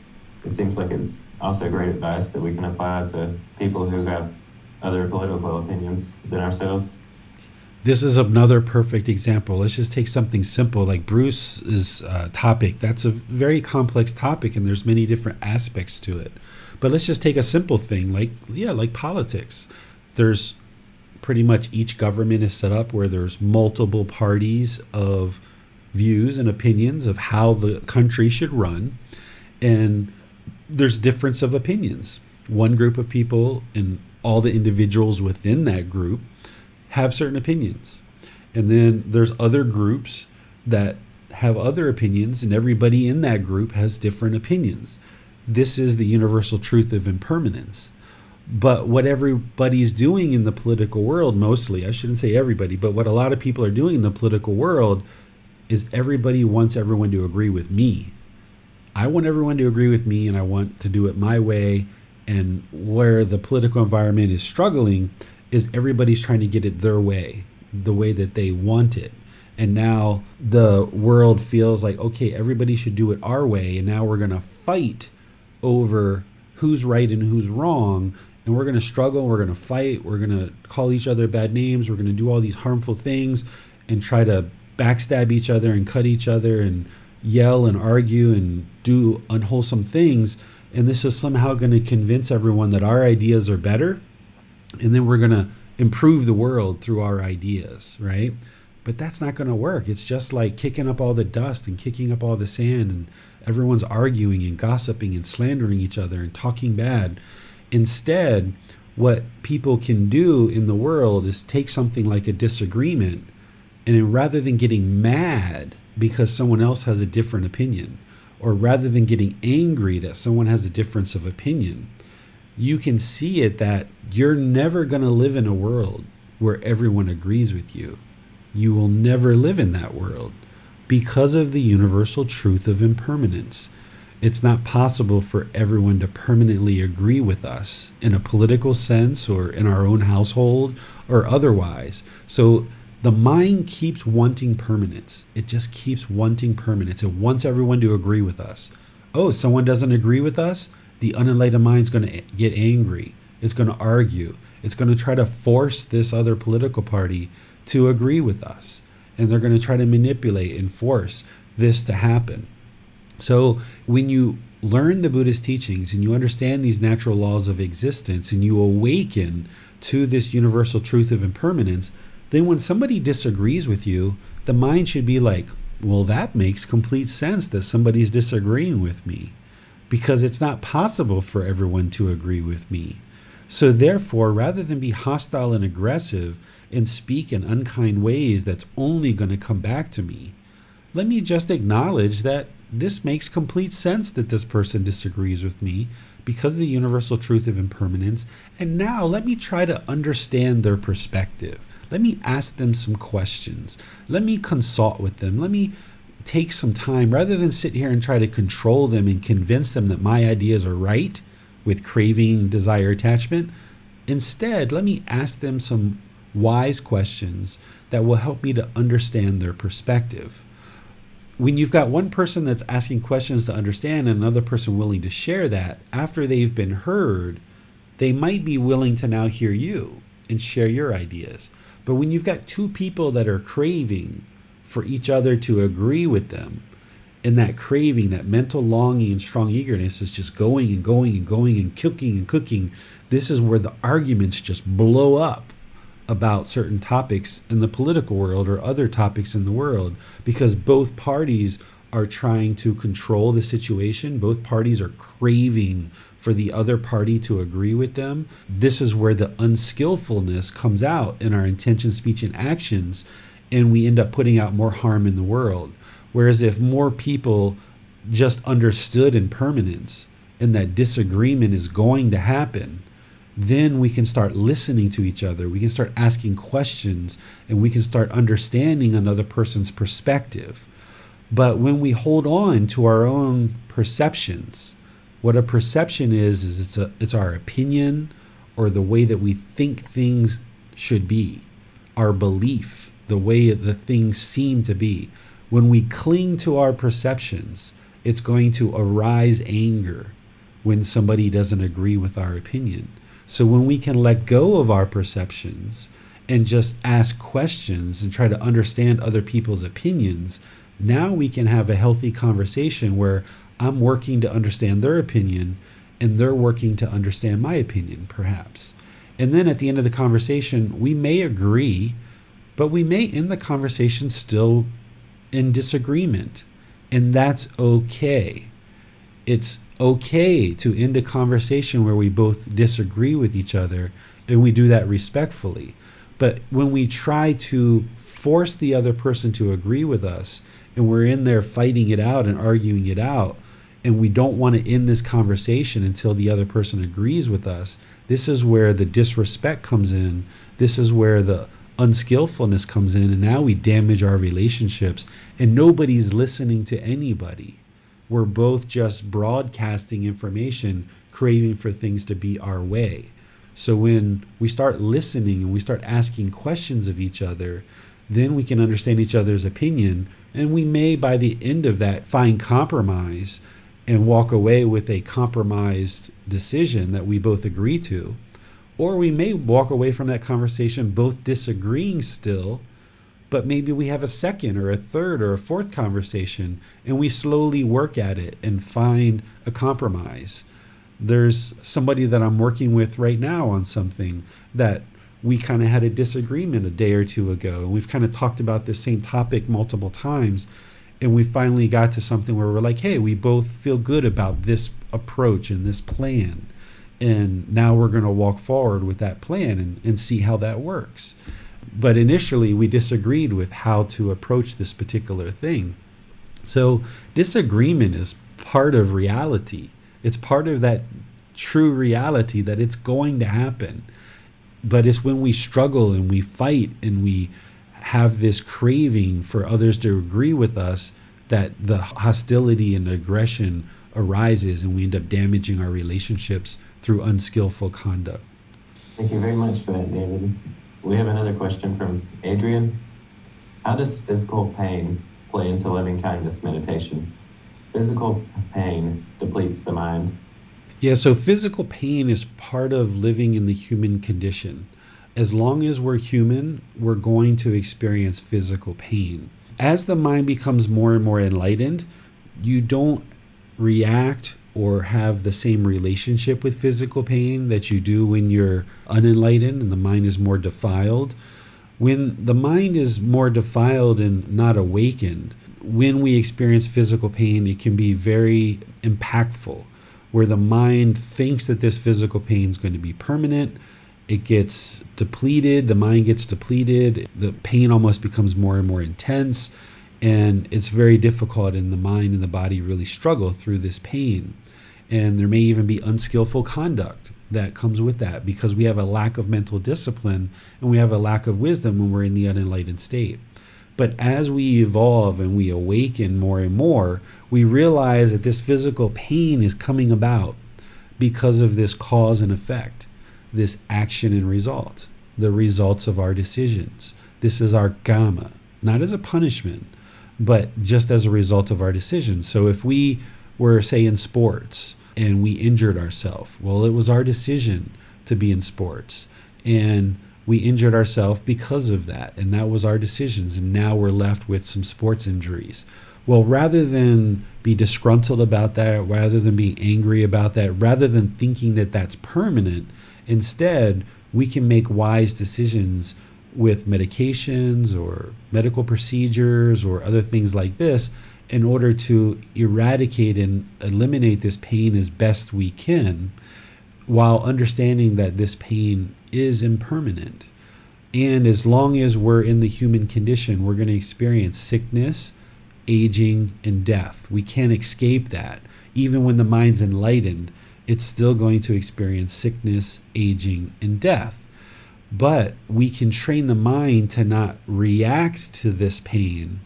it seems like it's also great advice that we can apply to people who have other political opinions than ourselves. This is another perfect example. Let's just take something simple like Bruce's topic. That's a very complex topic and there's many different aspects to it. But let's just take a simple thing like politics. There's pretty much each government is set up where there's multiple parties of views and opinions of how the country should run. And there's difference of opinions. One group of people and all the individuals within that group have certain opinions. And then there's other groups that have other opinions, and everybody in that group has different opinions. This is the universal truth of impermanence. But what everybody's doing in the political world, mostly, I shouldn't say everybody, but what a lot of people are doing in the political world is everybody wants everyone to agree with me. I want everyone to agree with me, and I want to do it my way. And where the political environment is struggling is everybody's trying to get it their way, the way that they want it. And now the world feels like, okay, everybody should do it our way. And now we're going to fight over who's right and who's wrong. And we're going to struggle. We're going to fight. We're going to call each other bad names. We're going to do all these harmful things and try to backstab each other and cut each other and yell and argue and do unwholesome things. And this is somehow going to convince everyone that our ideas are better. And then we're going to improve the world through our ideas, right? But that's not going to work. It's just like kicking up all the dust and kicking up all the sand and everyone's arguing and gossiping and slandering each other and talking bad. Instead, what people can do in the world is take something like a disagreement, and rather than getting mad because someone else has a different opinion, or rather than getting angry that someone has a difference of opinion, you can see it that you're never going to live in a world where everyone agrees with you. You will never live in that world because of the universal truth of impermanence. It's not possible for everyone to permanently agree with us in a political sense or in our own household or otherwise. So the mind keeps wanting permanence. It just keeps wanting permanence. It wants everyone to agree with us. Oh, someone doesn't agree with us? The unenlightened mind is going to get angry. It's going to argue. It's going to try to force this other political party to agree with us. And they're going to try to manipulate and force this to happen. So when you learn the Buddhist teachings and you understand these natural laws of existence and you awaken to this universal truth of impermanence, then when somebody disagrees with you, the mind should be like, well, that makes complete sense that somebody's disagreeing with me, because it's not possible for everyone to agree with me. So therefore, rather than be hostile and aggressive and speak in unkind ways that's only going to come back to me, let me just acknowledge that this makes complete sense that this person disagrees with me because of the universal truth of impermanence. And now let me try to understand their perspective. Let me ask them some questions. Let me consult with them. Let me take some time rather than sit here and try to control them and convince them that my ideas are right with craving, desire, attachment. Instead, let me ask them some wise questions that will help me to understand their perspective. When you've got one person that's asking questions to understand and another person willing to share that, after they've been heard, they might be willing to now hear you and share your ideas. But when you've got two people that are craving for each other to agree with them, and that craving, that mental longing and strong eagerness is just going and going and going and cooking, this is where the arguments just blow up about certain topics in the political world or other topics in the world, because both parties are trying to control the situation. Both parties are craving for the other party to agree with them. This is where the unskillfulness comes out in our intention, speech, and actions, and we end up putting out more harm in the world. Whereas if more people just understood impermanence and that disagreement is going to happen, then we can start listening to each other. We can start asking questions, and we can start understanding another person's perspective. But when we hold on to our own perceptions, what a perception is it's our opinion or the way that we think things should be, our belief, the way the things seem to be. When we cling to our perceptions, it's going to arise anger when somebody doesn't agree with our opinion. So when we can let go of our perceptions and just ask questions and try to understand other people's opinions, now we can have a healthy conversation where I'm working to understand their opinion and they're working to understand my opinion, perhaps. And then at the end of the conversation, we may agree, but we may end the conversation still in disagreement. And that's okay. It's okay to end a conversation where we both disagree with each other, and we do that respectfully. But when we try to force the other person to agree with us, and we're in there fighting it out and arguing it out, and we don't want to end this conversation until the other person agrees with us, this is where the disrespect comes in. This is where the unskillfulness comes in, and now we damage our relationships, and nobody's listening to anybody. We're both just broadcasting information, craving for things to be our way. So when we start listening and we start asking questions of each other, then we can understand each other's opinion, and we may, by the end of that, find compromise and walk away with a compromised decision that we both agree to. Or we may walk away from that conversation both disagreeing still, but maybe we have a second or a third or a fourth conversation, and we slowly work at it and find a compromise. There's somebody that I'm working with right now on something that we kind of had a disagreement a day or two ago, and we've kind of talked about this same topic multiple times, And we finally got to something where we're like, hey, we both feel good about this approach and this plan. And now we're going to walk forward with that plan and see how that works. But initially, we disagreed with how to approach this particular thing. So disagreement is part of reality. It's part of that true reality that it's going to happen. But it's when we struggle and we fight and we have this craving for others to agree with us that the hostility and aggression arises, and we end up damaging our relationships through unskillful conduct. Thank you very much for that, David. We have another question from Adrian. How does physical pain play into loving kindness meditation? Physical pain depletes the mind. Yeah, so physical pain is part of living in the human condition. As long as we're human, we're going to experience physical pain. As the mind becomes more and more enlightened, you don't react or have the same relationship with physical pain that you do when you're unenlightened and the mind is more defiled. When the mind is more defiled and not awakened, when we experience physical pain, it can be very impactful, where the mind thinks that this physical pain is going to be permanent. It gets depleted, the mind gets depleted, the pain almost becomes more and more intense, and it's very difficult, and the mind and the body really struggle through this pain. And there may even be unskillful conduct that comes with that, because we have a lack of mental discipline and we have a lack of wisdom when we're in the unenlightened state. But as we evolve and we awaken more and more, we realize that this physical pain is coming about because of this cause and effect, this action and result, the results of our decisions. This is our karma, not as a punishment, but just as a result of our decisions. So if we were, say, in sports and we injured ourselves, well, it was our decision to be in sports. And we injured ourselves because of that, and that was our decisions, and now we're left with some sports injuries. Well, rather than be disgruntled about that, rather than being angry about that, rather than thinking that that's permanent, instead, we can make wise decisions with medications or medical procedures or other things like this in order to eradicate and eliminate this pain as best we can, while understanding that this pain is impermanent. And as long as we're in the human condition, we're going to experience sickness, aging, and death. We can't escape that. Even when the mind's enlightened, it's still going to experience sickness, aging, and death. But we can train the mind to not react to this pain.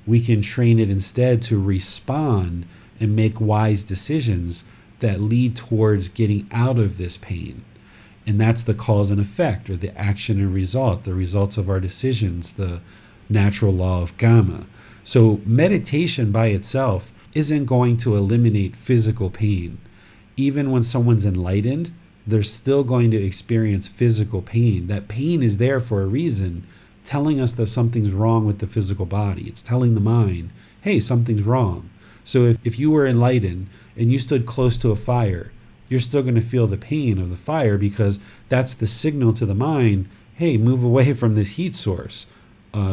We can train it instead to respond and make wise decisions that lead towards getting out of this pain. And that's the cause and effect, or the action and result, the results of our decisions, the natural law of karma. So meditation by itself isn't going to eliminate physical pain. Even when someone's enlightened, they're still going to experience physical pain. That pain is there for a reason, telling us that something's wrong with the physical body. It's telling the mind, hey, something's wrong. So if you were enlightened and you stood close to a fire, you're still going to feel the pain of the fire, because that's the signal to the mind, hey, move away from this heat source,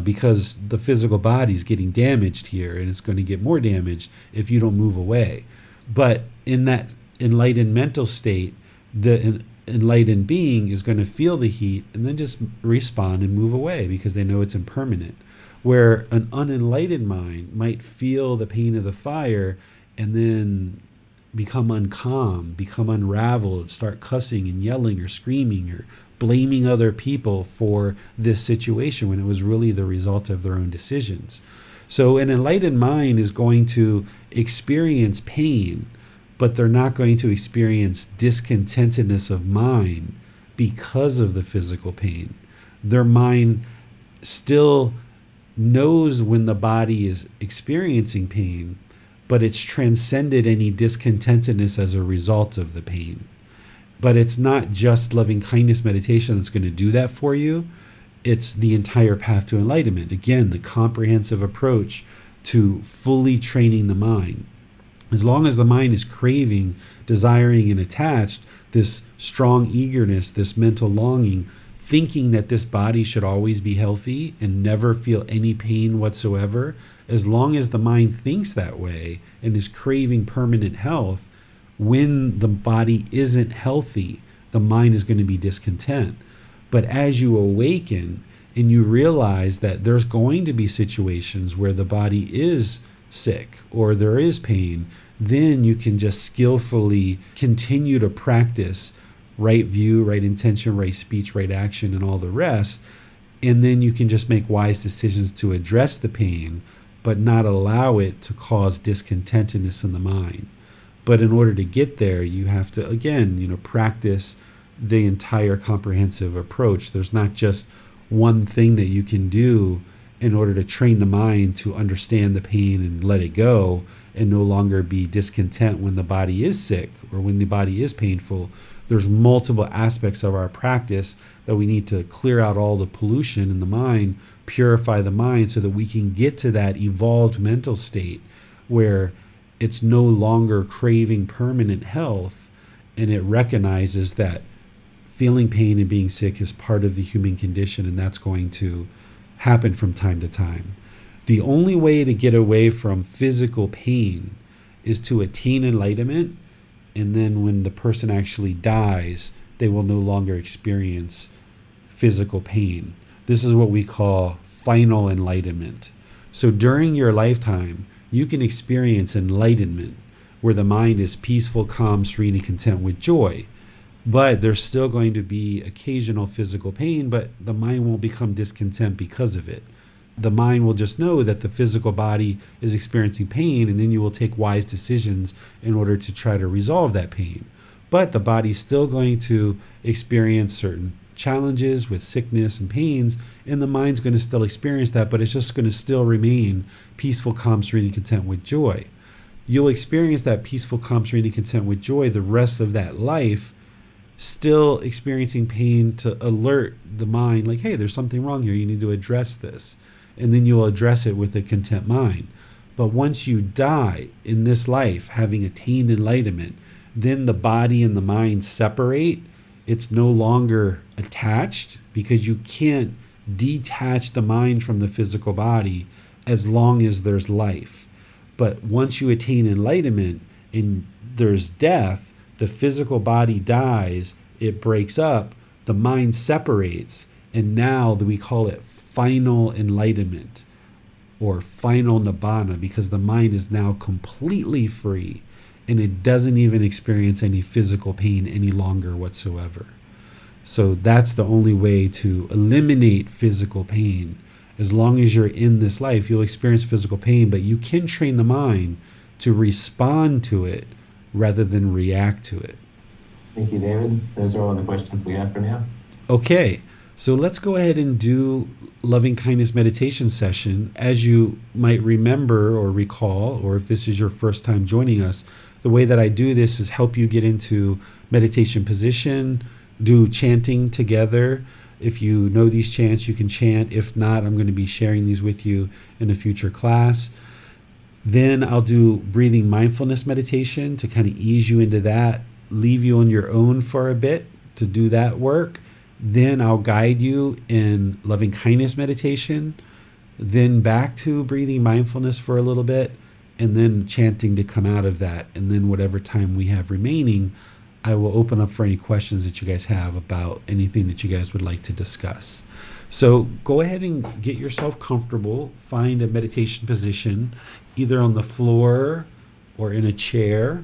because the physical body's getting damaged here, and it's going to get more damaged if you don't move away. But in that enlightened mental state, the enlightened being is going to feel the heat and then just respond and move away, because they know it's impermanent. Where an unenlightened mind might feel the pain of the fire and then become uncalm, become unraveled, start cussing and yelling or screaming or blaming other people for this situation, when it was really the result of their own decisions. So an enlightened mind is going to experience pain, but they're not going to experience discontentedness of mind because of the physical pain. Their mind still knows when the body is experiencing pain, but it's transcended any discontentedness as a result of the pain. But it's not just loving kindness meditation that's going to do that for you. It's the entire path to enlightenment. Again, the comprehensive approach to fully training the mind. As long as the mind is craving, desiring, and attached, this strong eagerness, this mental longing, thinking that this body should always be healthy and never feel any pain whatsoever, as long as the mind thinks that way and is craving permanent health, when the body isn't healthy, the mind is going to be discontent. But as you awaken and you realize that there's going to be situations where the body is sick or there is pain, then you can just skillfully continue to practice right view, right intention, right speech, right action, and all the rest. And then you can just make wise decisions to address the pain, but not allow it to cause discontentedness in the mind. But in order to get there, you have to, again, practice the entire comprehensive approach. There's not just one thing that you can do in order to train the mind to understand the pain and let it go and no longer be discontent when the body is sick or when the body is painful. There's multiple aspects of our practice that we need to clear out all the pollution in the mind, purify the mind so that we can get to that evolved mental state where it's no longer craving permanent health, and it recognizes that feeling pain and being sick is part of the human condition, and that's going to happen from time to time. The only way to get away from physical pain is to attain enlightenment, and then when the person actually dies, they will no longer experience physical pain. This is what we call final enlightenment. So during your lifetime, you can experience enlightenment, where the mind is peaceful, calm, serene, and content with joy. But there's still going to be occasional physical pain, but the mind won't become discontent because of it. The mind will just know that the physical body is experiencing pain, and then you will take wise decisions in order to try to resolve that pain. But the body's still going to experience certain challenges with sickness and pains, and the mind's going to still experience that, but it's just going to still remain peaceful, calm, serene, and content with joy. You'll experience that peaceful, calm, serene, and content with joy the rest of that life, still experiencing pain to alert the mind, like, hey, there's something wrong here, you need to address this. And then you'll address it with a content mind. But once you die in this life, having attained enlightenment, then the body and the mind separate. It's no longer attached, because you can't detach the mind from the physical body as long as there's life. But once you attain enlightenment and there's death, the physical body dies, it breaks up, the mind separates, and now we call it final enlightenment or final nibbana, because the mind is now completely free and it doesn't even experience any physical pain any longer whatsoever. So that's the only way to eliminate physical pain. As long as you're in this life, you'll experience physical pain, but you can train the mind to respond to it rather than react to it. Thank you, David. Those are all the questions we have for now. Okay, so let's go ahead and do loving kindness meditation session. As you might remember or recall, or if this is your first time joining us, the way that I do this is help you get into meditation position, do chanting together. If you know these chants, you can chant. If not, I'm going to be sharing these with you in a future class. Then I'll do breathing mindfulness meditation to kind of ease you into that, leave you on your own for a bit to do that work. Then I'll guide you in loving kindness meditation, then back to breathing mindfulness for a little bit, and then chanting to come out of that. And then whatever time we have remaining, I will open up for any questions that you guys have about anything that you guys would like to discuss. So go ahead and get yourself comfortable. Find a meditation position, either on the floor or in a chair.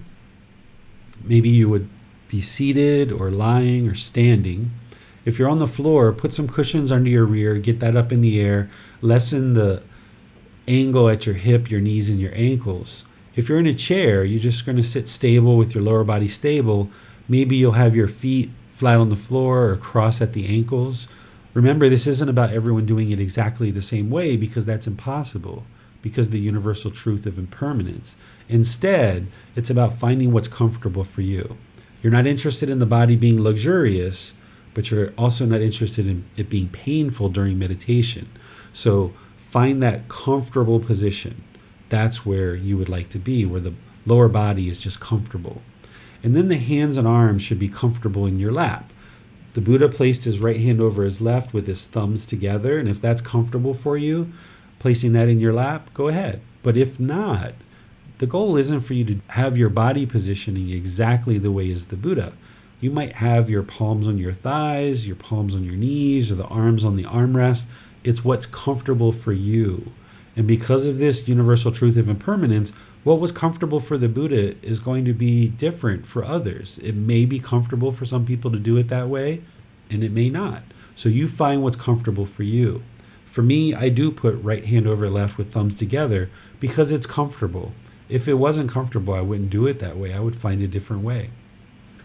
Maybe you would be seated or lying or standing. If you're on the floor, put some cushions under your rear, get that up in the air, lessen the angle at your hip, your knees, and your ankles. If you're in a chair, you're just going to sit stable with your lower body stable. Maybe you'll have your feet flat on the floor or cross at the ankles. Remember, this isn't about everyone doing it exactly the same way, because that's impossible, because of the universal truth of impermanence. Instead, it's about finding what's comfortable for you. You're not interested in the body being luxurious, but you're also not interested in it being painful during meditation. So find that comfortable position. That's where you would like to be, where the lower body is just comfortable. And then the hands and arms should be comfortable in your lap. The Buddha placed his right hand over his left with his thumbs together, and if that's comfortable for you, placing that in your lap, go ahead. But if not, the goal isn't for you to have your body positioning exactly the way as the Buddha. You might have your palms on your thighs, your palms on your knees, or the arms on the armrest. It's what's comfortable for you. And because of this universal truth of impermanence, what was comfortable for the Buddha is going to be different for others. It may be comfortable for some people to do it that way, and it may not. So you find what's comfortable for you. For me, I do put right hand over left with thumbs together because it's comfortable. If it wasn't comfortable, I wouldn't do it that way. I would find a different way.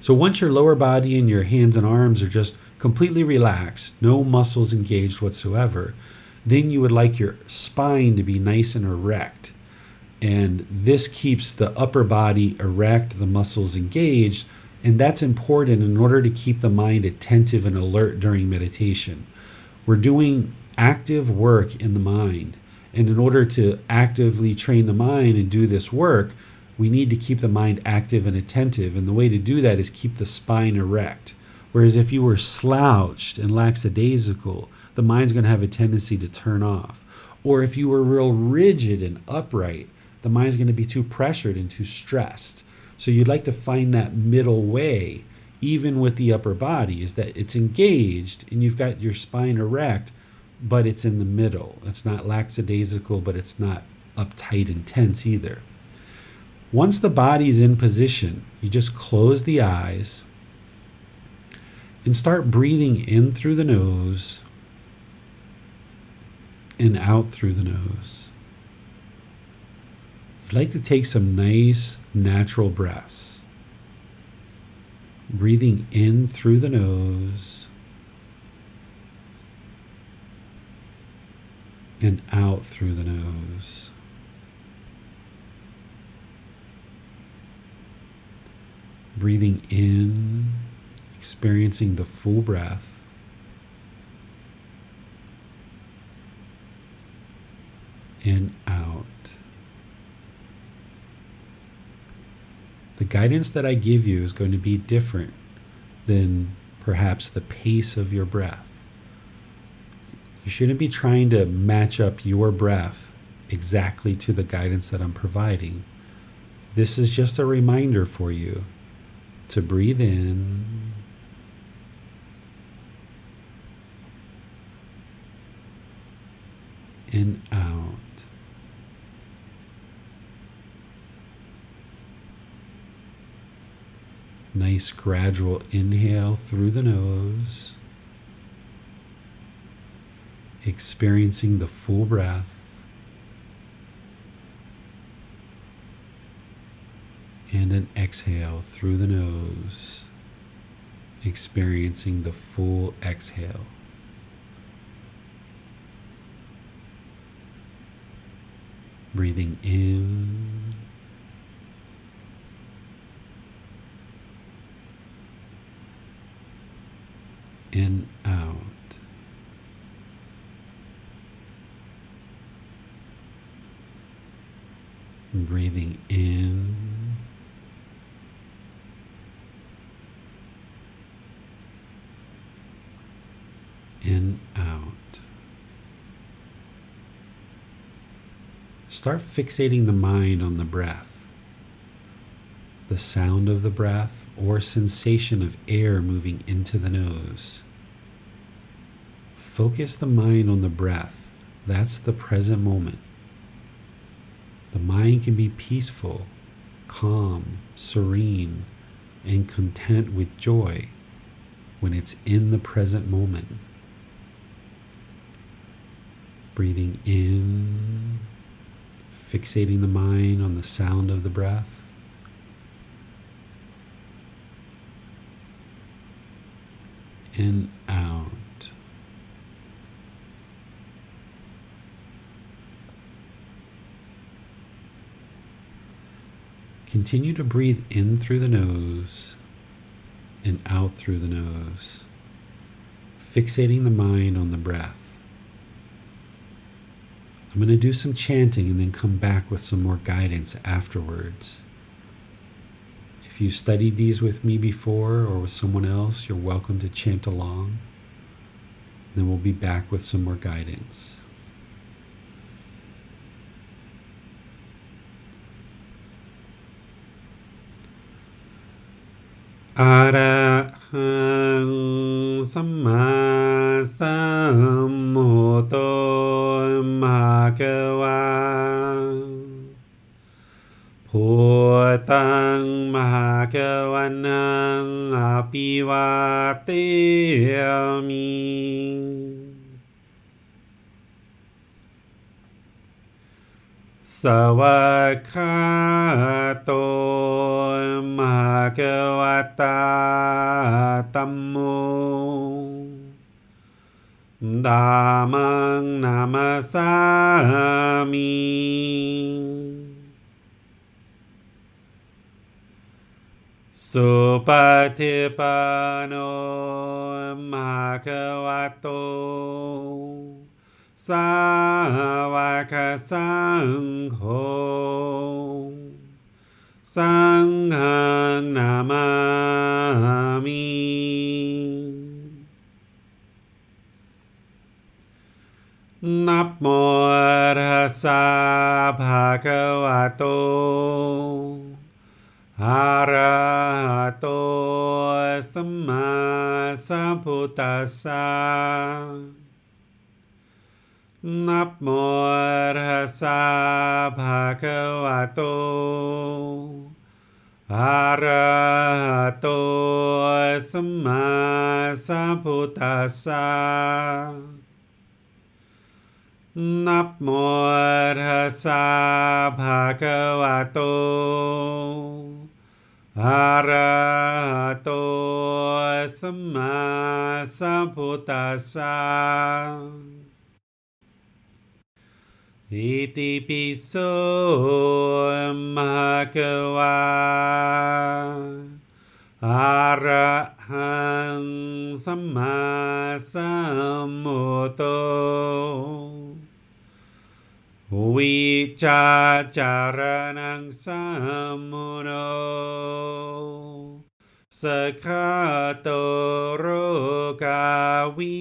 So once your lower body and your hands and arms are just completely relaxed, no muscles engaged whatsoever, then you would like your spine to be nice and erect. And this keeps the upper body erect, the muscles engaged, and that's important in order to keep the mind attentive and alert during meditation. We're doing active work in the mind, and in order to actively train the mind and do this work, we need to keep the mind active and attentive, and the way to do that is keep the spine erect. Whereas if you were slouched and lackadaisical, the mind's going to have a tendency to turn off. Or if you were real rigid and upright, the mind's going to be too pressured and too stressed. So you'd like to find that middle way, even with the upper body, is that it's engaged and you've got your spine erect, but it's in the middle. It's not lackadaisical, but it's not uptight and tense either. Once the body's in position, you just close the eyes and start breathing in through the nose and out through the nose. You'd like to take some nice natural breaths. Breathing in through the nose and out through the nose. Breathing in, experiencing the full breath. And out. The guidance that I give you is going to be different than perhaps the pace of your breath. You shouldn't be trying to match up your breath exactly to the guidance that I'm providing. This is just a reminder for you to breathe in and out. Nice gradual inhale through the nose, experiencing the full breath. And an exhale through the nose, experiencing the full exhale. Breathing in and out. Breathing in and out. Start fixating the mind on the breath, the sound of the breath, or sensation of air moving into the nose. Focus the mind on the breath. That's the present moment. The mind can be peaceful, calm, serene, and content with joy when it's in the present moment. Breathing in, fixating the mind on the sound of the breath. And out. Continue to breathe in through the nose and out through the nose, fixating the mind on the breath. I'm going to do some chanting and then come back with some more guidance afterwards. If you've studied these with me before or with someone else, you're welcome to chant along. Then we'll be back with some more guidance. อะระหังสัมมาสัมพุทโธภะคะวาพุทธังภะคะวันตังอะภิวาเทมิสวากขาโตภะคะวะตาธัมโมธัมมังนามัสสามิสุปฏิปันโนภะคะวะโตสาวกสังโฆสังฆังนามามินะโมตัสสะภะคะวะโตอะระหะโตสัมมาสัมพุทธัสสะนะโมตัสสะภะคะวะโตอะระหะโตสัมมาสัมพุทธัสสะนะโมตัสสะภะคะวะโตอะระหะโตสัมมาสัมพุทธัสสะอิติปิโสภะคะวะอะระหังสัมมาสัมพุทโธวิชาจารณังสัมมุโนสกขาโตโรกาวิ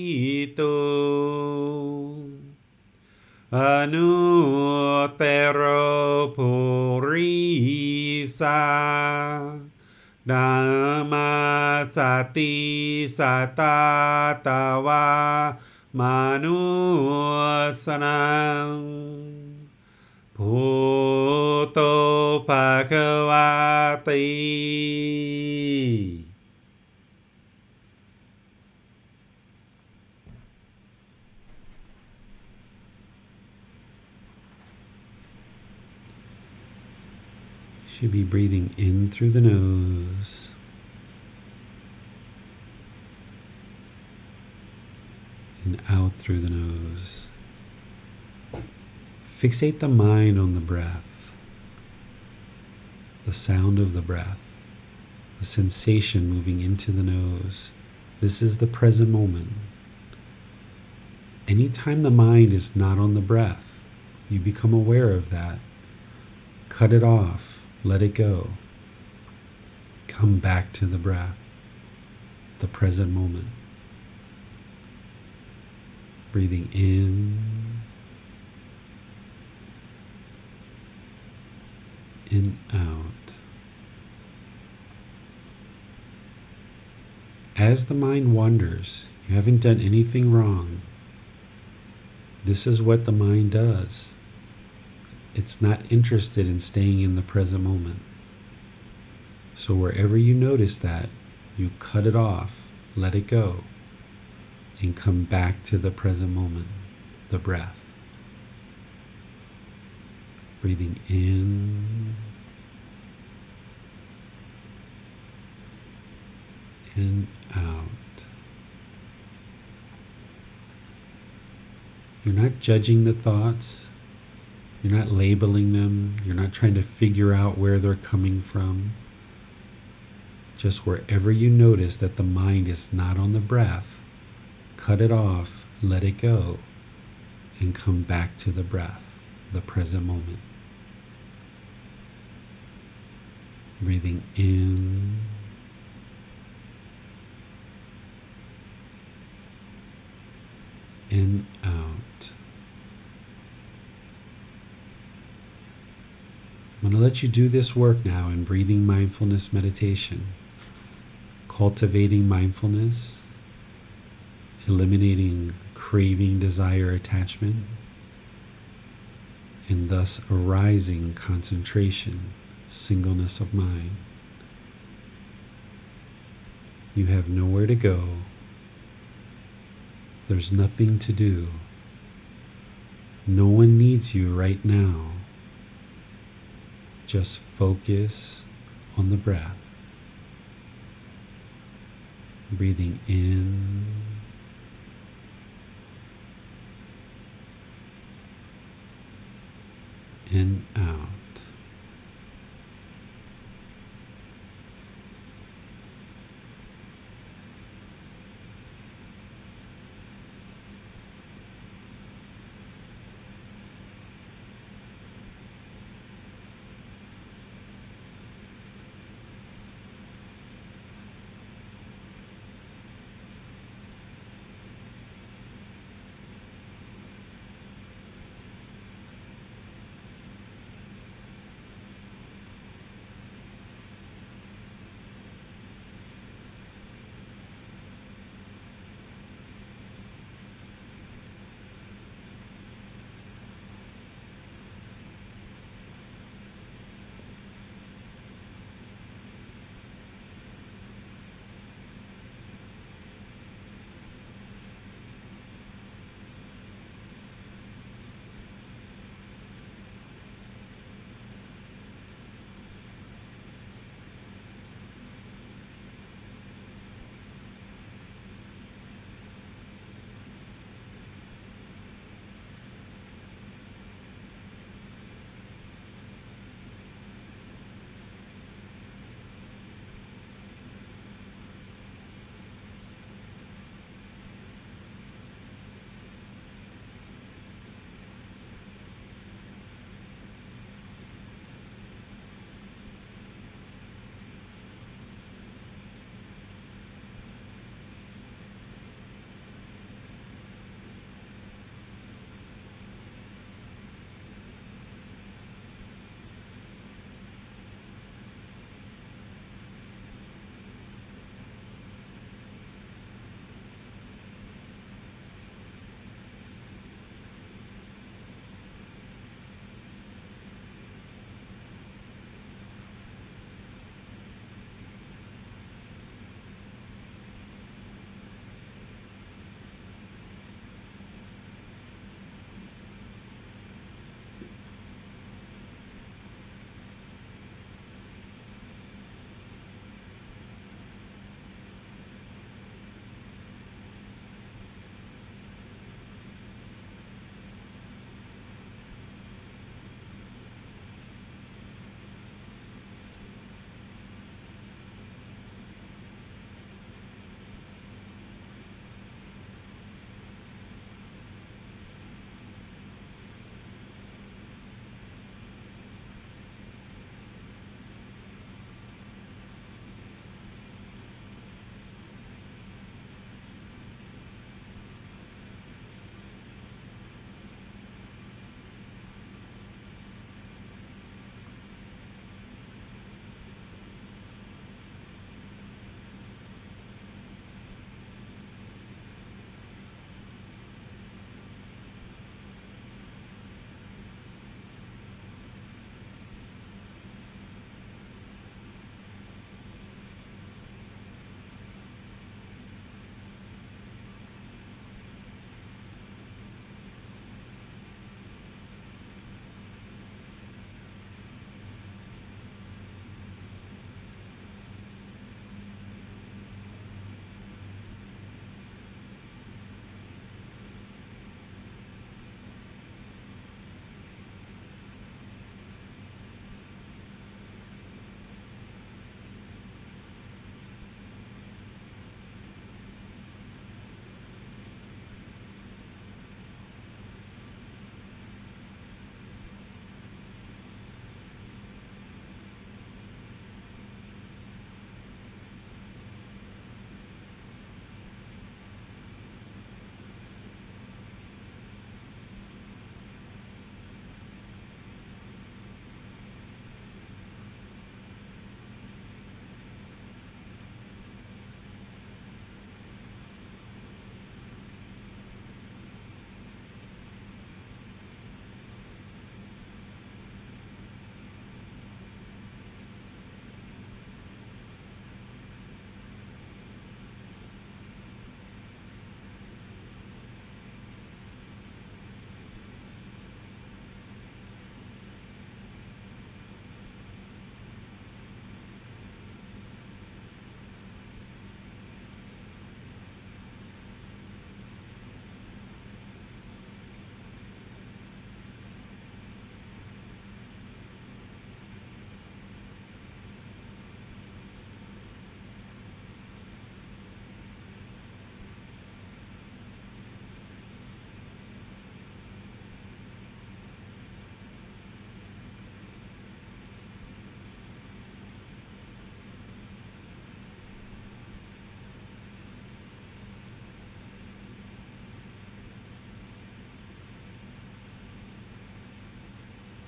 ตุอนุเตโรปุริสานามาสติสัตตาตาวามนุสนังพุทโธภควาติ Should be breathing in through the nose and out through the nose. Fixate the mind on the breath, the sound of the breath, the sensation moving into the nose. This is the present moment. Anytime the mind is not on the breath, you become aware of that. Cut it off. Let it go. Come back to the breath, the present moment. Breathing in and out. As the mind wanders, you haven't done anything wrong. This is what the mind does. It's not interested in staying in the present moment. So wherever you notice that, you cut it off, let it go, and come back to the present moment, the breath. Breathing in and out. You're not judging the thoughts. You're not labeling them. You're not trying to figure out where they're coming from. Just wherever you notice that the mind is not on the breath, cut it off, let it go, and come back to the breath, the present moment. Breathing in and out. I'm going to let you do this work now in breathing mindfulness meditation. cultivating mindfulness, eliminating craving, desire, attachment, and thus arising concentration, singleness of mind. You have nowhere to go. There's nothing to do. No one needs you right now. Just focus on the breath. Breathing in and out.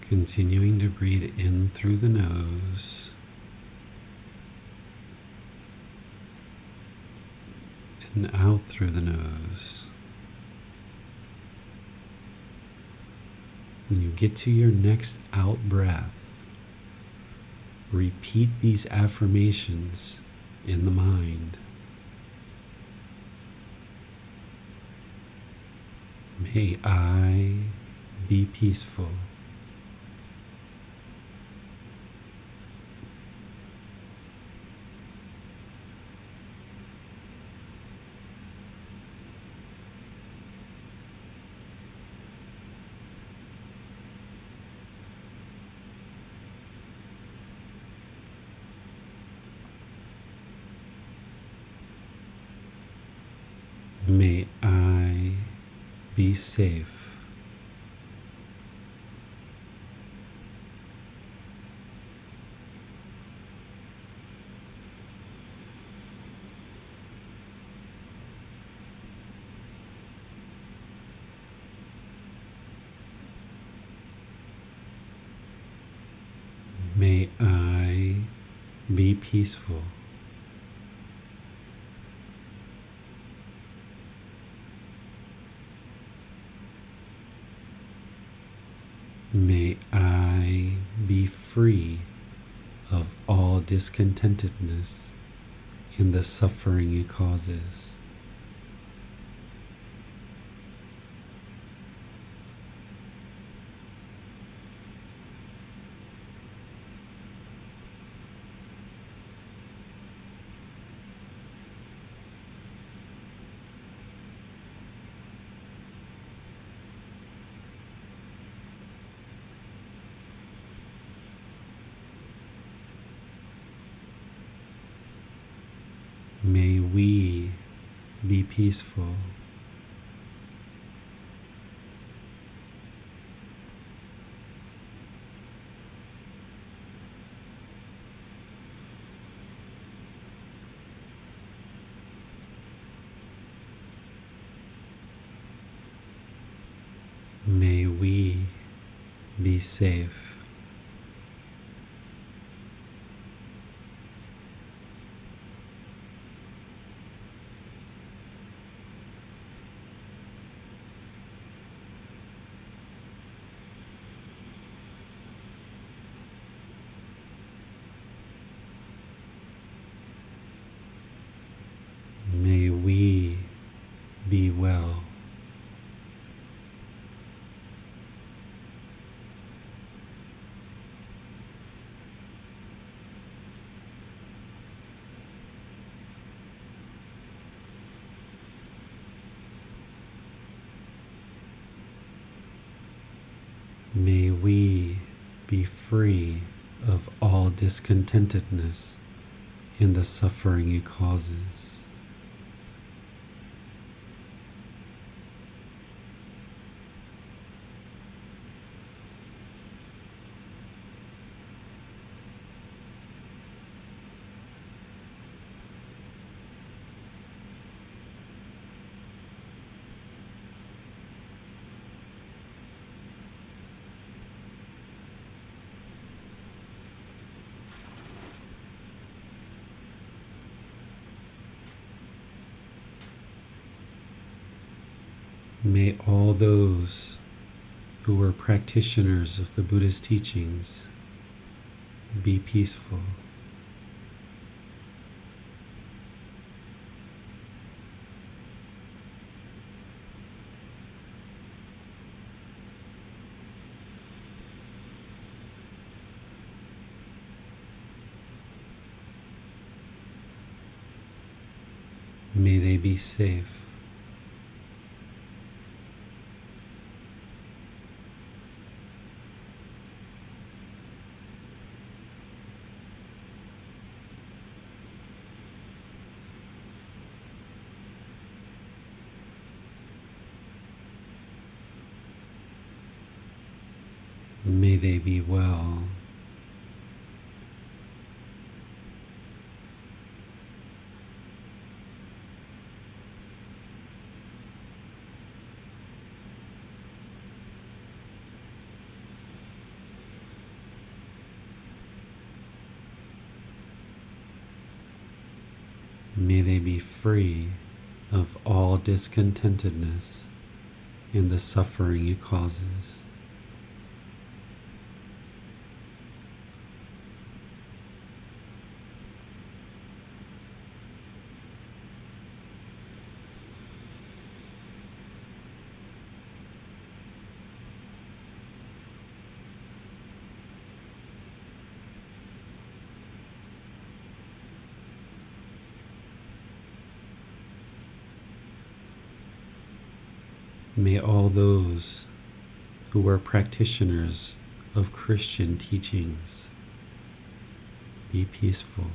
Continuing to breathe in through the nose and out through the nose. When you get to your next out breath, repeat these affirmations in the mind. May I be peaceful. May I be safe. May I be peaceful. May I be free of all discontentedness and the suffering it causes. May we be peaceful. May we be safe. May we be well. May we be free of all discontentedness and the suffering it causes. May all those who were practitioners of the Buddha's teachings be peaceful. May they be safe. May they be well. May they be free of all discontentedness and the suffering it causes. May all those who are practitioners of Christian teachings be peaceful.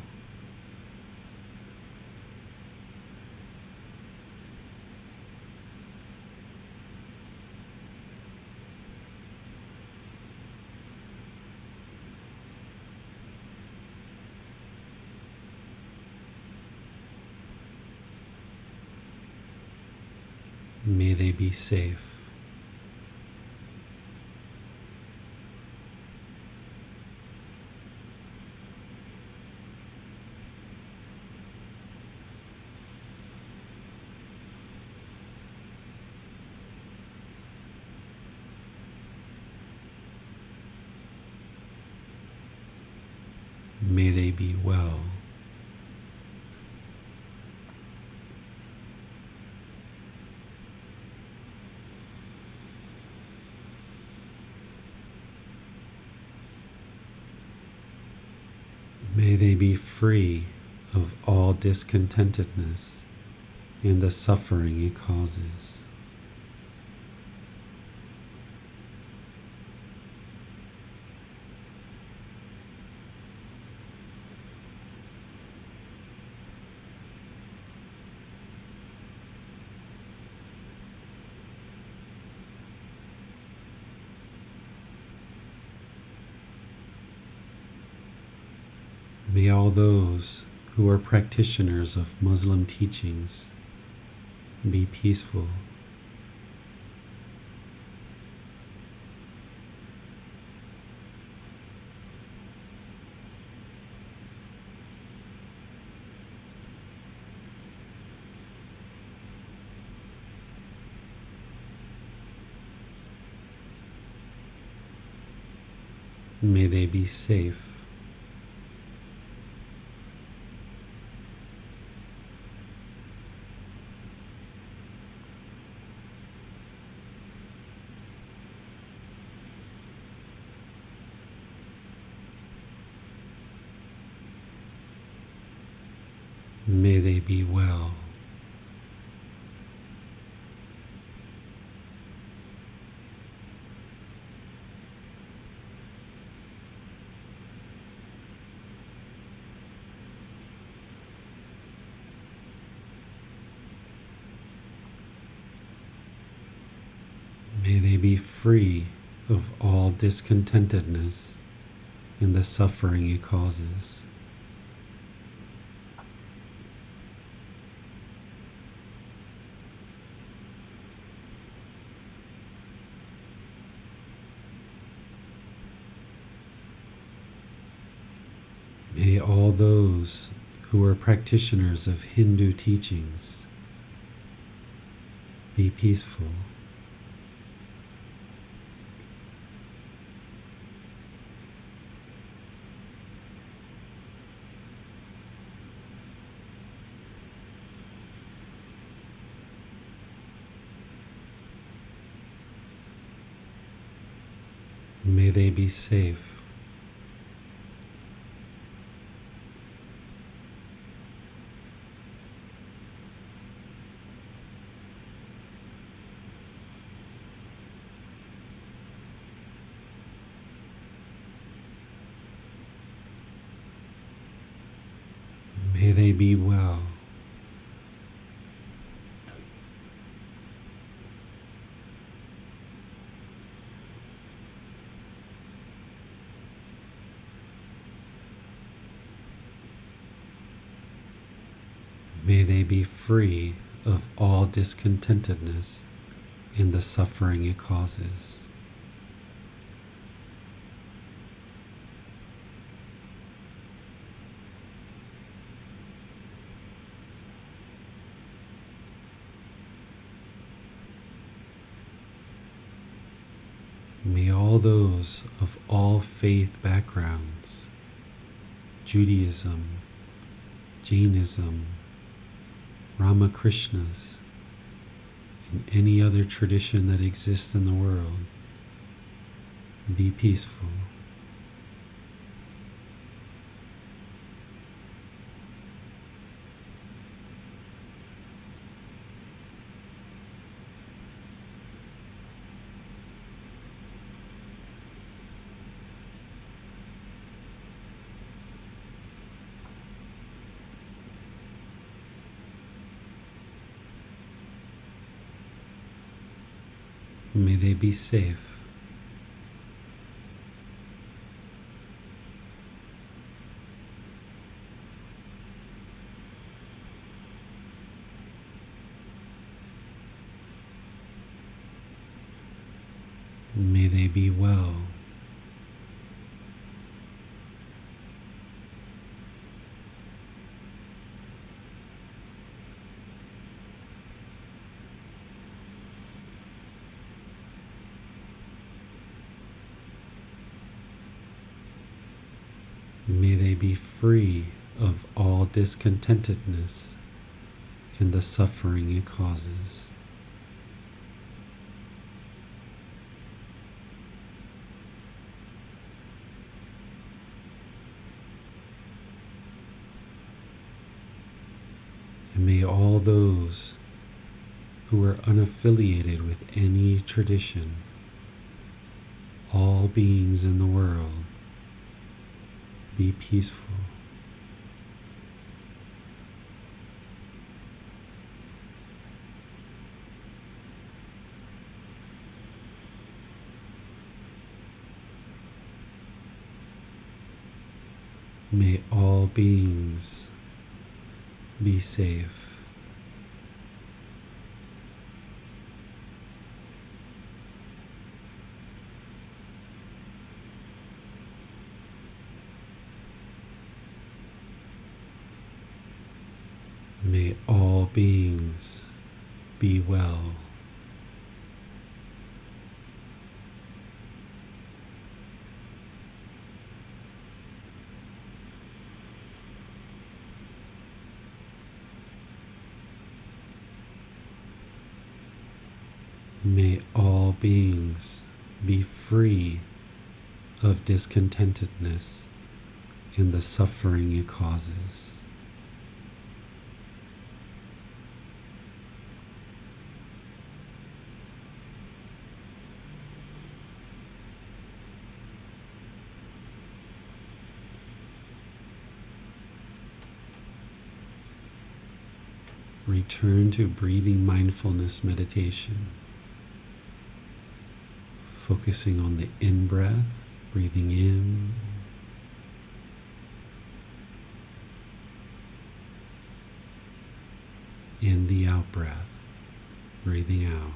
May they be safe. May they be well. May they be free of all discontentedness and the suffering it causes. May all those who are practitioners of Muslim teachings be peaceful. May they be safe. May they be well. May they be free of all discontentedness and the suffering it causes. May all those who are practitioners of Hindu teachings be peaceful. May they be safe. May they be well. May they be free of all discontentedness and the suffering it causes. May all those of all faith backgrounds, Judaism, Jainism, Ramakrishnas, and any other tradition that exists in the world, be peaceful. May they be safe. May they be well. May they be free of all discontentedness and the suffering it causes. And may all those who are unaffiliated with any tradition, all beings in the world, be peaceful. May all beings be safe. May all beings be well. May all beings be free of discontentedness and the suffering it causes. Return to breathing mindfulness meditation, focusing on the in-breath, breathing in, and the out-breath, breathing out.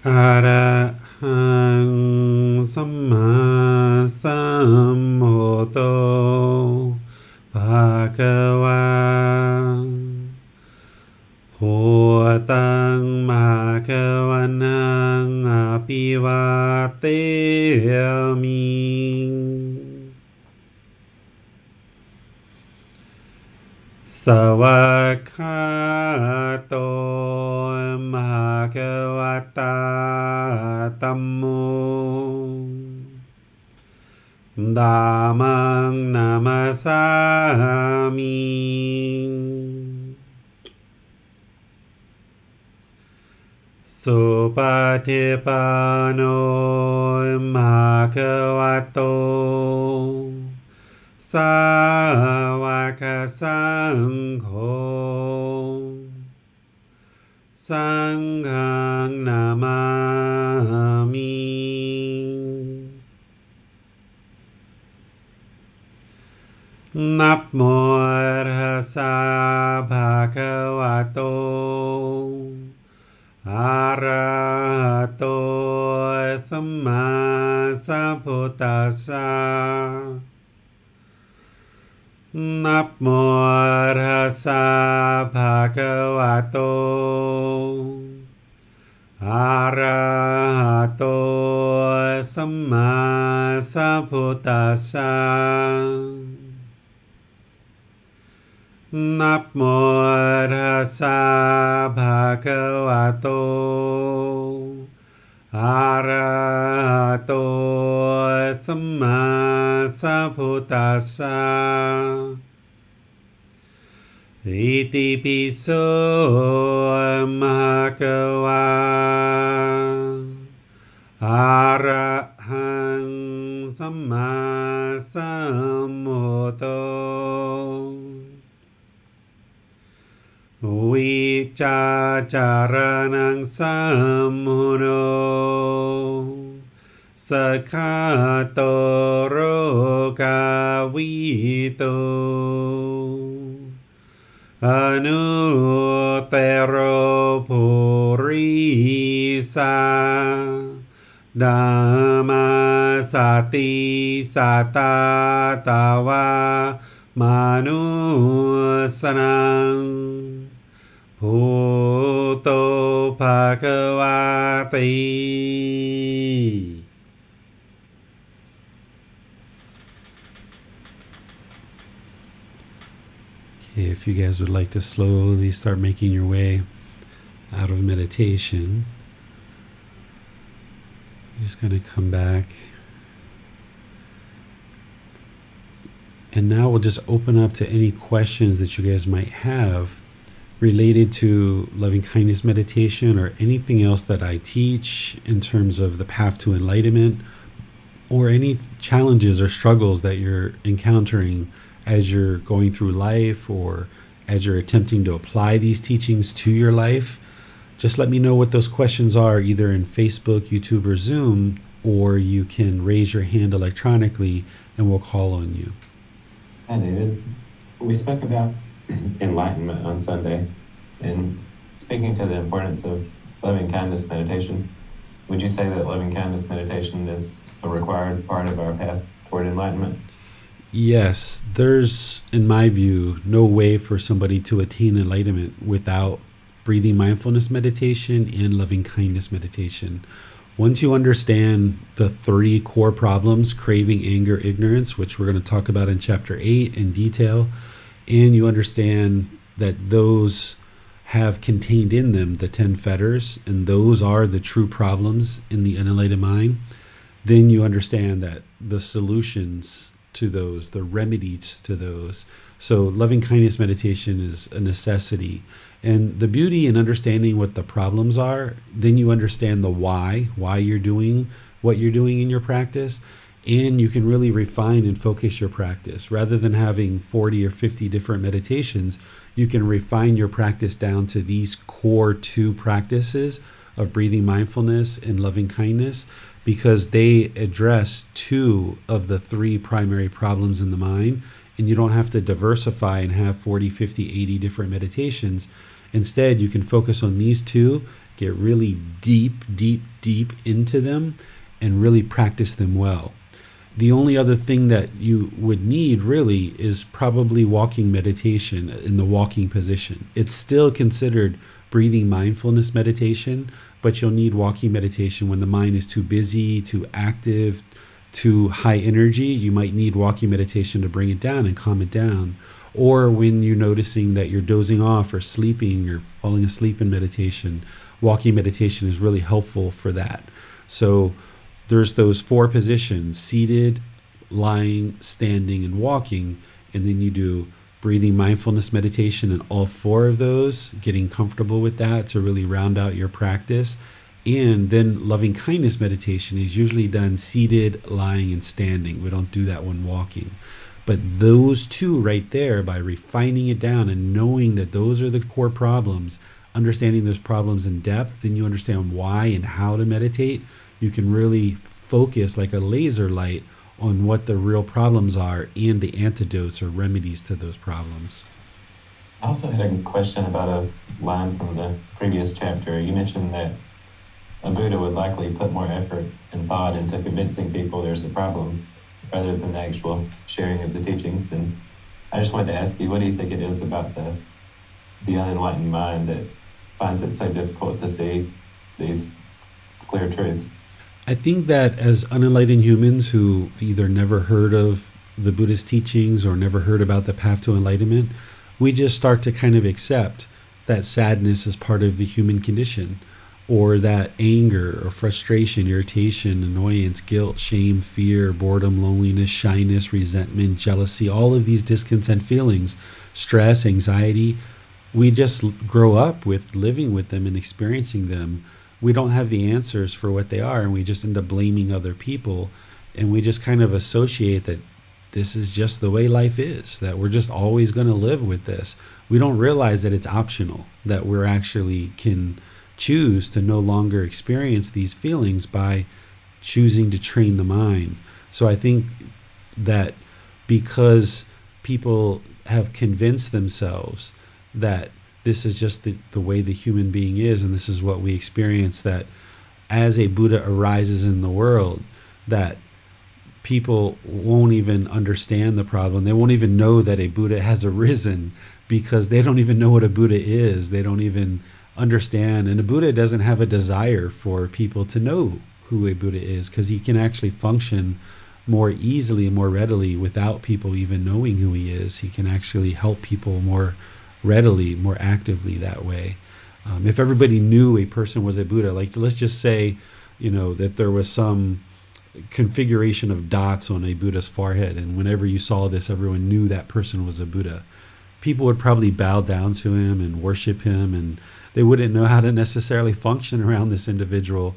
อะระหังสัมมาสัมพุทโธภะคะวาพุทธังภะคะวันตังอะภิวาเทมิ สวากขาโตมหะคะวะตาธัมโมธัมมังนามัสสามิสุปฏิปันโนภะคะวะโตสาวกสังโฆสังฆังนามามินับโมตัสสะภะคะวะโตอะระหะโตสัมมาสัมพุทธัสสะนับโมตัสสะภะคะวะโตอะระหะโตสัมมาสัมพุทธัสสะนับโมตัสสะภะคะวะโตอะระหะโตสัมมาสัมพุทธัสสะอิติปิโสภะคะวะอะระหังสัมมาสัมพุทโธวิจาจารณังสัมมุโนสกขาโตโรกาวิโตอนุเตโรภูริสาดัมมาสติสัตตาตาวามนุสนังพุทโธภะคะวะติ If you guys would like to slowly start making your way out of meditation, you're just going to come back. And now we'll just open up to any questions that you guys might have related to loving kindness meditation or anything else that I teach in terms of the path to enlightenment, or any challenges or struggles that you're encountering as you're going through life or as you're attempting to apply these teachings to your life. Just let me know what those questions are, either in Facebook, YouTube, or Zoom, or you can raise your hand electronically and we'll call on you. Hi, David. We spoke about enlightenment on Sunday, and speaking to the importance of loving kindness meditation, would you say that loving kindness meditation is a required part of our path toward enlightenment? Yes, there's, in my view, no way for somebody to attain enlightenment without breathing mindfulness meditation and loving kindness meditation. Once you understand the three core problems, craving, anger, ignorance, which we're going to talk about in chapter 8 in detail, and you understand that those have contained in them the 10 fetters, and those are the true problems in the unenlightened mind, then you understand that the solutions to those, the remedies to those. So loving kindness meditation is a necessity. And the beauty in understanding what the problems are, then you understand the why you're doing what you're doing in your practice, and you can really refine and focus your practice. Rather than having 40 or 50 different meditations, you can refine your practice down to these core 2 practices of breathing mindfulness and loving kindness, because they address 2 of the 3 primary problems in the mind and you don't have to diversify and have 40, 50, 80 different meditations. Instead, you can focus on these two, get really deep, deep, deep into them, and really practice them well. The only other thing that you would need really is probably walking meditation in the walking position. It's still considered breathing mindfulness meditation, but you'll need walking meditation when the mind is too busy, too active, too high energy. You might need walking meditation to bring it down and calm it down. Or when you're noticing that you're dozing off or sleeping or falling asleep in meditation, walking meditation is really helpful for that. So there's those four positions: seated, lying, standing, and walking. And then you do breathing mindfulness meditation in all four of those, getting comfortable with that to really round out your practice. And then loving kindness meditation is usually done seated, lying, and standing. We don't do that when walking. But those two right there, by refining it down and knowing that those are the core problems, understanding those problems in depth, then you understand why and how to meditate. You can really focus like a laser light on what the real problems are and the antidotes or remedies to those problems. I also had a question about a line from the previous chapter. You mentioned that a Buddha would likely put more effort and thought into convincing people there's a problem rather than the actual sharing of the teachings. And I just wanted to ask you, what do you think it is about the unenlightened mind that finds it so difficult to see these clear truths? I think that as unenlightened humans who either never heard of the Buddhist teachings or never heard about the path to enlightenment, we just start to kind of accept that sadness is part of the human condition, or that anger or frustration, irritation, annoyance, guilt, shame, fear, boredom, loneliness, shyness, resentment, jealousy, all of these discontent feelings, stress, anxiety, we just grow up with living with them and experiencing them. We don't have the answers for what they are, and we just end up blaming other people, and we just kind of associate that this is just the way life is, that we're just always going to live with this. We don't realize that it's optional, that we're actually can choose to no longer experience these feelings by choosing to train the mind. So I think that because people have convinced themselves that this is just the way the human being is, and this is what we experience, that as a Buddha arises in the world, that people won't even understand the problem. They won't even know that a Buddha has arisen because they don't even know what a Buddha is. They don't even understand. And a Buddha doesn't have a desire for people to know who a Buddha is, because he can actually function more easily and more readily without people even knowing who he is. He can actually help people more readily, more actively that way. If everybody knew a person was a Buddha, like let's just say, that there was some configuration of dots on a Buddha's forehead, and whenever you saw this, everyone knew that person was a Buddha. People would probably bow down to him and worship him, and they wouldn't know how to necessarily function around this individual,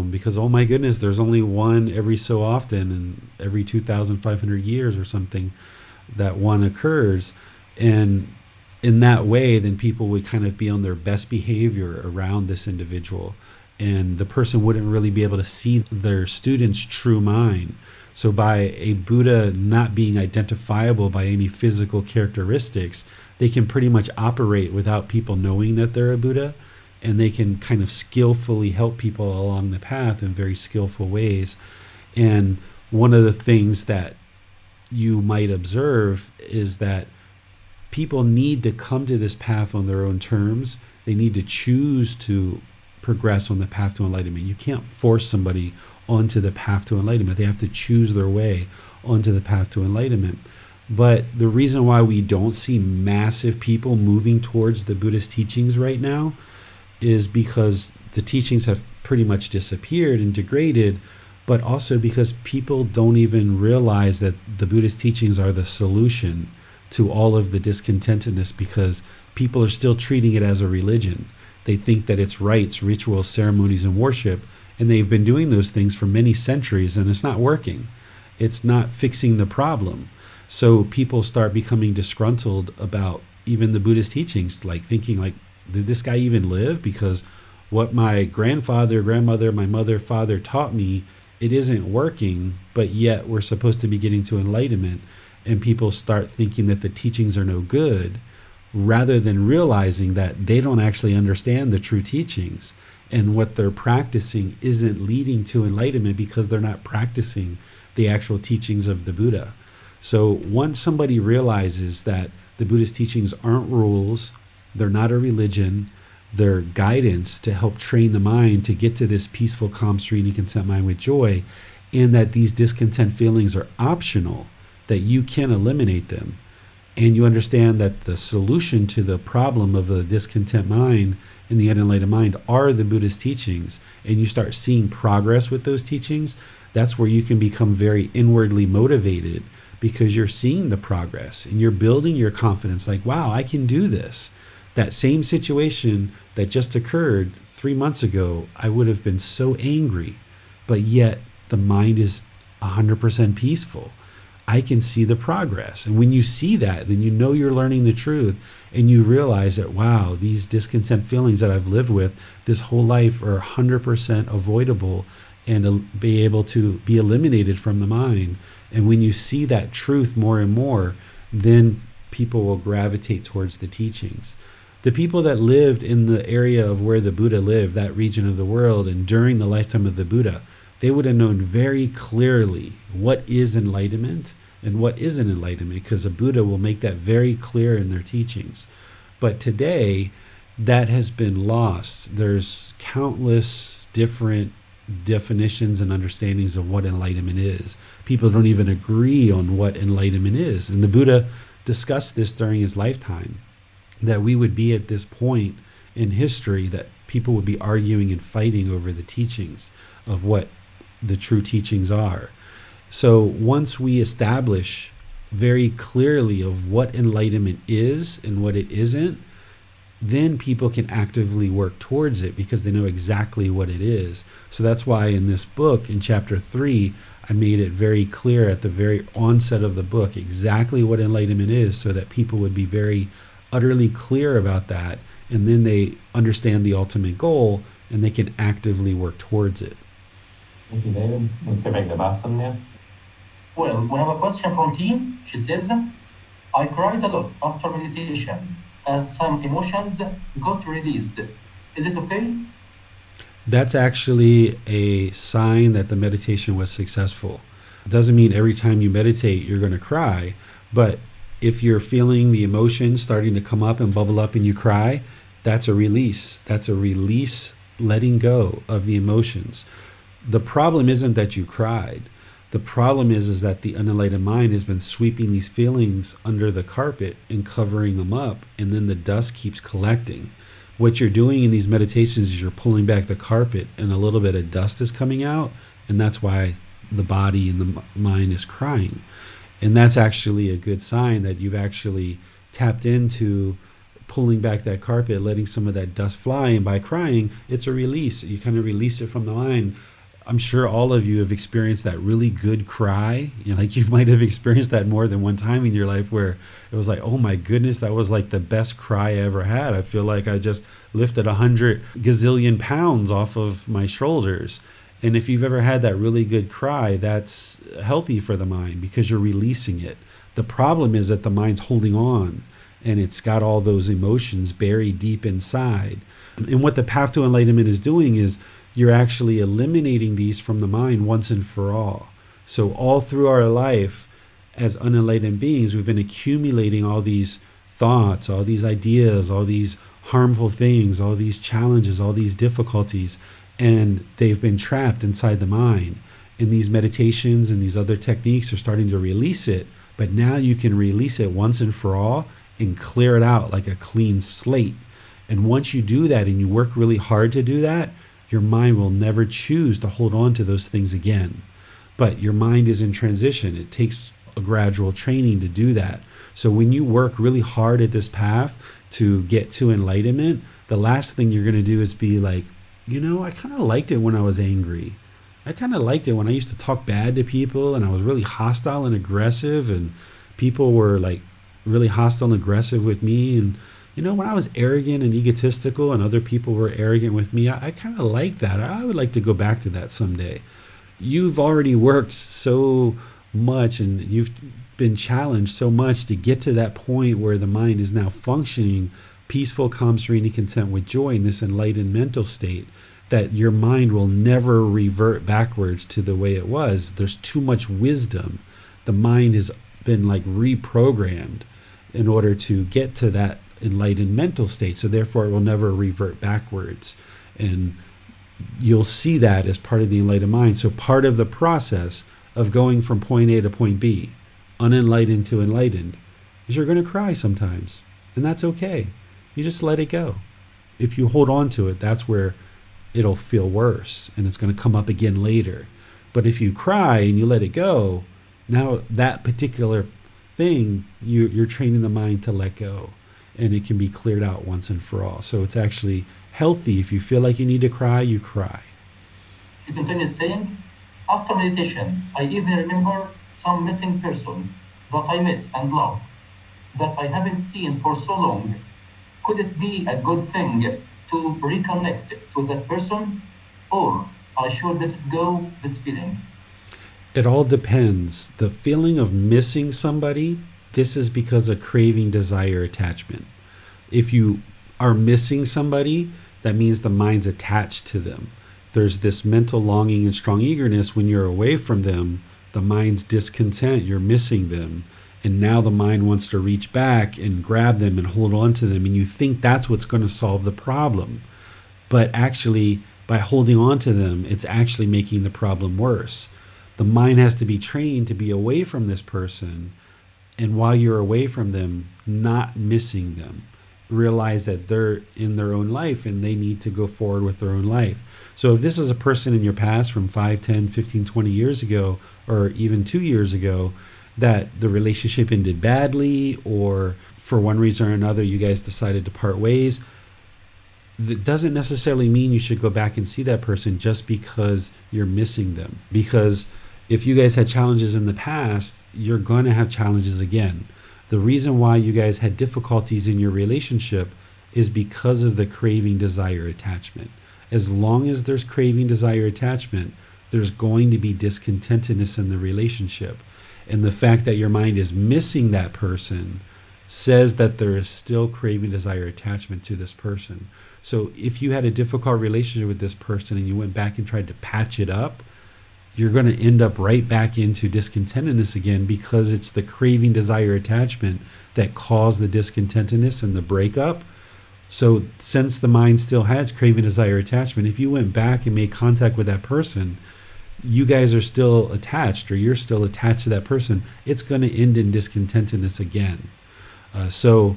because, oh my goodness, there's only one every so often, and every 2,500 years or something, that one occurs. And in that way, then people would kind of be on their best behavior around this individual, and the person wouldn't really be able to see their student's true mind. So by a Buddha not being identifiable by any physical characteristics, they can pretty much operate without people knowing that they're a Buddha, and they can kind of skillfully help people along the path in very skillful ways. And one of the things that you might observe is that people need to come to this path on their own terms. They need to choose to progress on the path to enlightenment. You can't force somebody onto the path to enlightenment. They have to choose their way onto the path to enlightenment. But the reason why we don't see massive people moving towards the Buddhist teachings right now is because the teachings have pretty much disappeared and degraded, but also because people don't even realize that the Buddhist teachings are the solution to all of the discontentedness, because people are still treating it as a religion. They think that it's rites, rituals, ceremonies, and worship, and they've been doing those things for many centuries, and it's not working. It's not fixing the problem. So people start becoming disgruntled about even the Buddhist teachings, like thinking like, did this guy even live? Because what my grandfather, grandmother, my mother, father taught me, it isn't working, but yet we're supposed to be getting to enlightenment. and people start thinking that the teachings are no good, rather than realizing that they don't actually understand the true teachings, and what they're practicing isn't leading to enlightenment because they're not practicing the actual teachings of the Buddha. So once somebody realizes that the Buddhist teachings aren't rules, they're not a religion, they're guidance to help train the mind to get to this peaceful, calm, serene, and content mind with joy, and that these discontent feelings are optional, that you can eliminate them, and you understand that the solution to the problem of the discontent mind and the unenlightened mind are the Buddhist teachings, and you start seeing progress with those teachings, that's where you can become very inwardly motivated, because you're seeing the progress and you're building your confidence, like, wow, I can do this. That same situation that just occurred 3 months ago, I would have been so angry, but yet the mind is 100% peaceful. I can see the progress. And when you see that, then you know you're learning the truth, and you realize that, wow, these discontent feelings that I've lived with this whole life are 100% avoidable and be able to be eliminated from the mind. And when you see that truth more and more, then people will gravitate towards the teachings. The people that lived in the area of where the Buddha lived, that region of the world, and during the lifetime of the Buddha, they would have known very clearly what is enlightenment and what isn't enlightenment, because the Buddha will make that very clear in their teachings. But today, that has been lost. There's countless different definitions and understandings of what enlightenment is. People don't even agree on what enlightenment is. And the Buddha discussed this during his lifetime, that we would be at this point in history that people would be arguing and fighting over the teachings of what the true teachings are. So once we establish very clearly of what enlightenment is and what it isn't, then people can actively work towards it because they know exactly what it is. So that's why in this book, in chapter 3, I made it very clear at the very onset of the book exactly what enlightenment is, so that people would be very utterly clear about that, and then they understand the ultimate goal and they can actively work towards it. Thank you, David. Let's go back to Bassam now. Well, we have a question from T. She says, I cried a lot after meditation as some emotions got released. Is it okay? That's actually a sign that the meditation was successful. It doesn't mean every time you meditate you're going to cry, but if you're feeling the emotions starting to come up and bubble up and you cry, that's a release. That's a release, letting go of the emotions. The problem isn't that you cried. The problem is that the unenlightened mind has been sweeping these feelings under the carpet and covering them up, and then the dust keeps collecting. What you're doing in these meditations is you're pulling back the carpet, and a little bit of dust is coming out, and that's why the body and the mind is crying. And that's actually a good sign that you've actually tapped into pulling back that carpet, letting some of that dust fly, and by crying, it's a release. You kind of release it from the mind. I'm sure all of you have experienced that really good cry. You know, like you might have experienced that more than one time in your life, where it was like, oh my goodness, that was like the best cry I ever had. I feel like I just lifted 100 gazillion pounds off of my shoulders. And if you've ever had that really good cry, that's healthy for the mind because you're releasing it. The problem is that the mind's holding on, and it's got all those emotions buried deep inside. And what the path to enlightenment is doing is you're actually eliminating these from the mind once and for all. So all through our life as unenlightened beings, we've been accumulating all these thoughts, all these ideas, all these harmful things, all these challenges, all these difficulties, and they've been trapped inside the mind. And these meditations and these other techniques are starting to release it, but now you can release it once and for all and clear it out like a clean slate. And once you do that and you work really hard to do that, your mind will never choose to hold on to those things again. But your mind is in transition. It takes a gradual training to do that. So when you work really hard at this path to get to enlightenment, the last thing you're going to do is be like, you know, I kind of liked it when I was angry. I kind of liked it when I used to talk bad to people and I was really hostile and aggressive, and people were like really hostile and aggressive with me. And you know, when I was arrogant and egotistical and other people were arrogant with me, I kind of liked that. I would like to go back to that someday. You've already worked so much and you've been challenged so much to get to that point where the mind is now functioning peaceful, calm, serene, content with joy in this enlightened mental state, that your mind will never revert backwards to the way it was. There's too much wisdom. The mind has been like reprogrammed in order to get to that enlightened mental state. So therefore it will never revert backwards. And you'll see that as part of the enlightened mind. So part of the process of going from point A to point B, unenlightened to enlightened, is you're going to cry sometimes. And that's okay. You just let it go. If you hold on to it, that's where it'll feel worse and it's going to come up again later. But if you cry and you let it go, now that particular thing, you're training the mind to let go, and it can be cleared out once and for all. So it's actually healthy. If you feel like you need to cry, you cry. He continues saying, after meditation, I even remember some missing person that I miss and love, that I haven't seen for so long. Could it be a good thing to reconnect to that person, or I should let go this feeling? It all depends. The feeling of missing somebody, this is because of craving, desire, attachment. If you are missing somebody, that means the mind's attached to them. There's this mental longing and strong eagerness. When you're away from them, the mind's discontent, you're missing them. And now the mind wants to reach back and grab them and hold on to them. And you think that's what's going to solve the problem. But actually, by holding on to them, it's actually making the problem worse. The mind has to be trained to be away from this person. And while you're away from them, not missing them. Realize that they're in their own life and they need to go forward with their own life. So if this is a person in your past from 5, 10, 15, 20 years ago, or even 2 years ago, that the relationship ended badly, or for one reason or another you guys decided to part ways, that doesn't necessarily mean you should go back and see that person just because you're missing them. Because if you guys had challenges in the past, you're going to have challenges again. The reason why you guys had difficulties in your relationship is because of the craving, desire, attachment. As long as there's craving, desire, attachment, there's going to be discontentedness in the relationship. And the fact that your mind is missing that person says that there is still craving, desire, attachment to this person. So if you had a difficult relationship with this person and you went back and tried to patch it up, you're going to end up right back into discontentedness again, because it's the craving, desire, attachment that caused the discontentedness and the breakup. So since the mind still has craving, desire, attachment, if you went back and made contact with that person, you guys are still attached, or you're still attached to that person, it's going to end in discontentedness again. So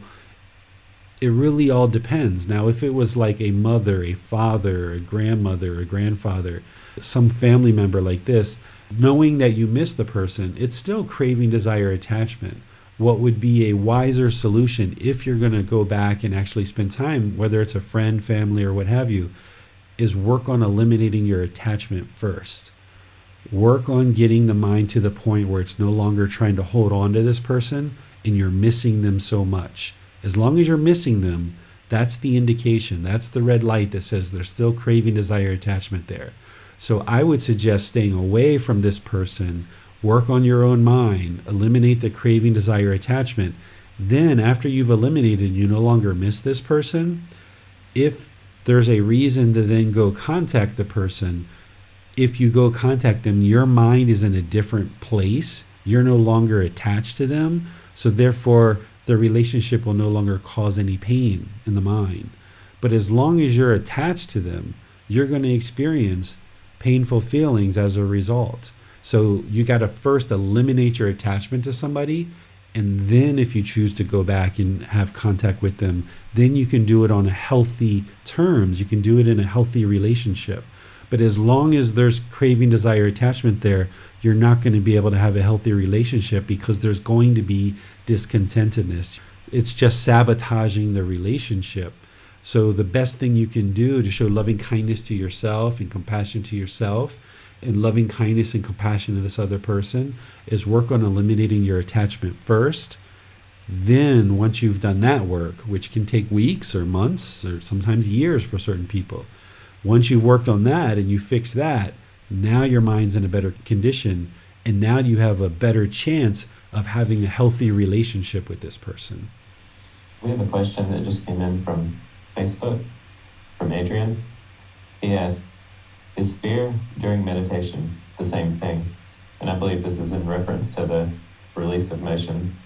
it really all depends. Now, if it was like a mother, a father, a grandmother, a grandfather, some family member like this, knowing that you miss the person, it's still craving, desire, attachment. What would be a wiser solution, if you're going to go back and actually spend time, whether it's a friend, family, or what have you, is work on eliminating your attachment first. Work on getting the mind to the point where it's no longer trying to hold on to this person and you're missing them so much. As long as you're missing them, that's the indication. That's the red light that says there's still craving, desire, attachment there. So I would suggest staying away from this person, work on your own mind, eliminate the craving, desire, attachment. Then after you've eliminated, you no longer miss this person. If there's a reason to then go contact the person, if you go contact them, your mind is in a different place. You're no longer attached to them. So therefore, the relationship will no longer cause any pain in the mind. But as long as you're attached to them, you're going to experience painful feelings as a result. So you got to first eliminate your attachment to somebody. And then if you choose to go back and have contact with them, then you can do it on a healthy terms. You can do it in a healthy relationship. But as long as there's craving, desire, attachment there, you're not going to be able to have a healthy relationship, because there's going to be discontentedness. It's just sabotaging the relationship. So the best thing you can do to show loving kindness to yourself and compassion to yourself, and loving kindness and compassion to this other person, is work on eliminating your attachment first. Then once you've done that work, which can take weeks or months or sometimes years for certain people, once you've worked on that and you fix that, now your mind's in a better condition And now you have a better chance of having a healthy relationship with this person. We have a question that just came in from Facebook, from Adrian. He asked, is fear during meditation the same thing? And I believe this is in reference to the release of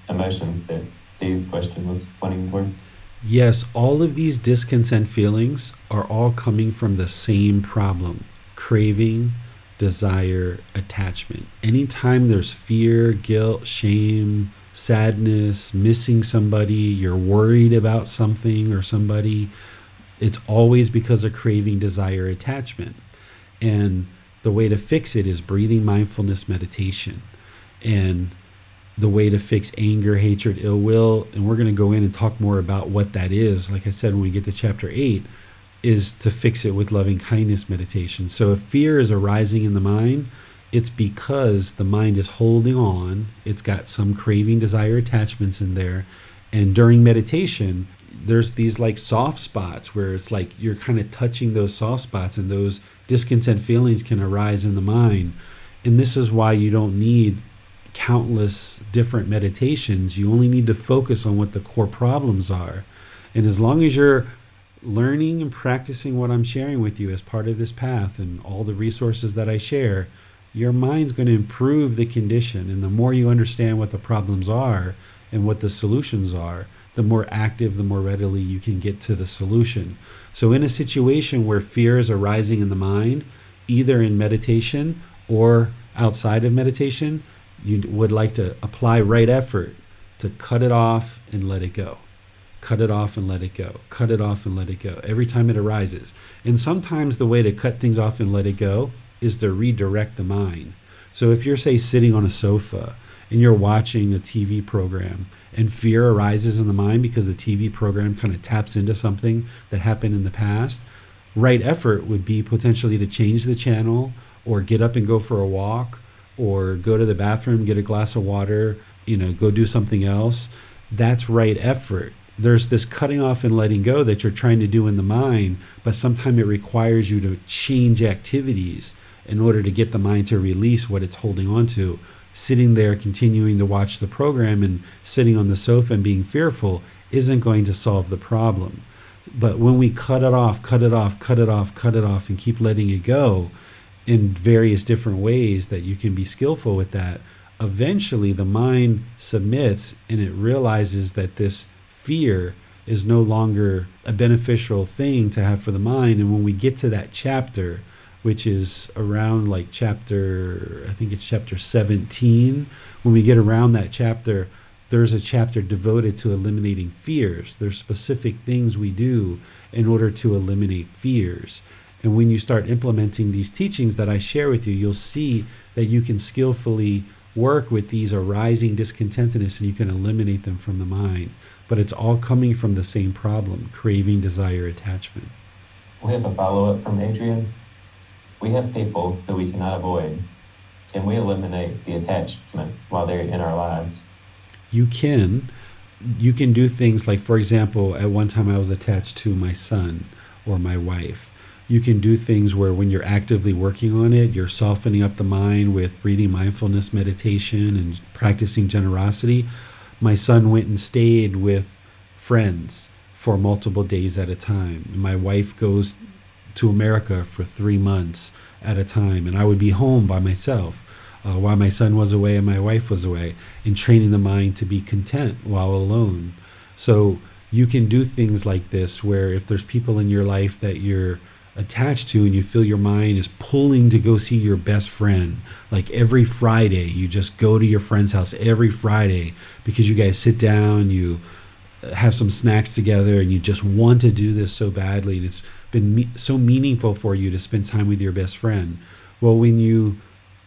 emotions that Dee's question was pointing toward. Yes, all of these discontent feelings are all coming from the same problem: craving, desire, attachment. Anytime there's fear, guilt, shame, sadness, missing somebody, you're worried about something or somebody, it's always because of craving, desire, attachment. And the way to fix it is breathing mindfulness meditation. And the way to fix anger, hatred, ill will, and we're going to go in and talk more about what that is, like I said, when we get to chapter 8, is to fix it with loving kindness meditation. So if fear is arising in the mind, it's because the mind is holding on. It's got some craving, desire, attachments in there. And during meditation, there's these like soft spots where it's like you're kind of touching those soft spots, and those discontent feelings can arise in the mind. And this is why you don't need countless different meditations. You only need to focus on what the core problems are. And as long as you're learning and practicing what I'm sharing with you as part of this path and all the resources that I share, your mind's going to improve the condition. And the more you understand what the problems are and what the solutions are, the more active, the more readily you can get to the solution. So in a situation where fear is arising in the mind, either in meditation or outside of meditation, you would like to apply right effort to cut it off and let it go. Cut it off and let it go. Cut it off and let it go every time it arises. And sometimes the way to cut things off and let it go is to redirect the mind. So if you're, say, sitting on a sofa and you're watching a TV program and fear arises in the mind because the TV program kind of taps into something that happened in the past, right effort would be potentially to change the channel or get up and go for a walk or go to the bathroom, get a glass of water, go do something else. That's right effort. There's this cutting off and letting go that you're trying to do in the mind, but sometimes it requires you to change activities in order to get the mind to release what it's holding on to. Sitting there continuing to watch the program and sitting on the sofa and being fearful isn't going to solve the problem. But when we cut it off, and keep letting it go in various different ways that you can be skillful with that, eventually the mind submits and it realizes that this fear is no longer a beneficial thing to have for the mind. And when we get to that chapter, which is around like chapter 17, when we get around that chapter, there's a chapter devoted to eliminating fears. There's specific things we do in order to eliminate fears. And when you start implementing these teachings that I share with you, you'll see that you can skillfully work with these arising discontentedness and you can eliminate them from the mind. But it's all coming from the same problem: craving, desire, attachment. We have a follow-up from Adrian. We have people who we cannot avoid. Can we eliminate the attachment while they're in our lives? You can do things like, for example, at one time I was attached to my son or my wife. You can do things where when you're actively working on it, you're softening up the mind with breathing mindfulness meditation and practicing generosity. My son went and stayed with friends for multiple days at a time. And my wife goes to America for 3 months at a time. And I would be home by myself while my son was away and my wife was away, and training the mind to be content while alone. So you can do things like this where if there's people in your life that you're attached to and you feel your mind is pulling to go see your best friend, like every Friday, you just go to your friend's house every Friday because you guys sit down, you have some snacks together, and you just want to do this so badly, and it's been so meaningful for you to spend time with your best friend. Well, when you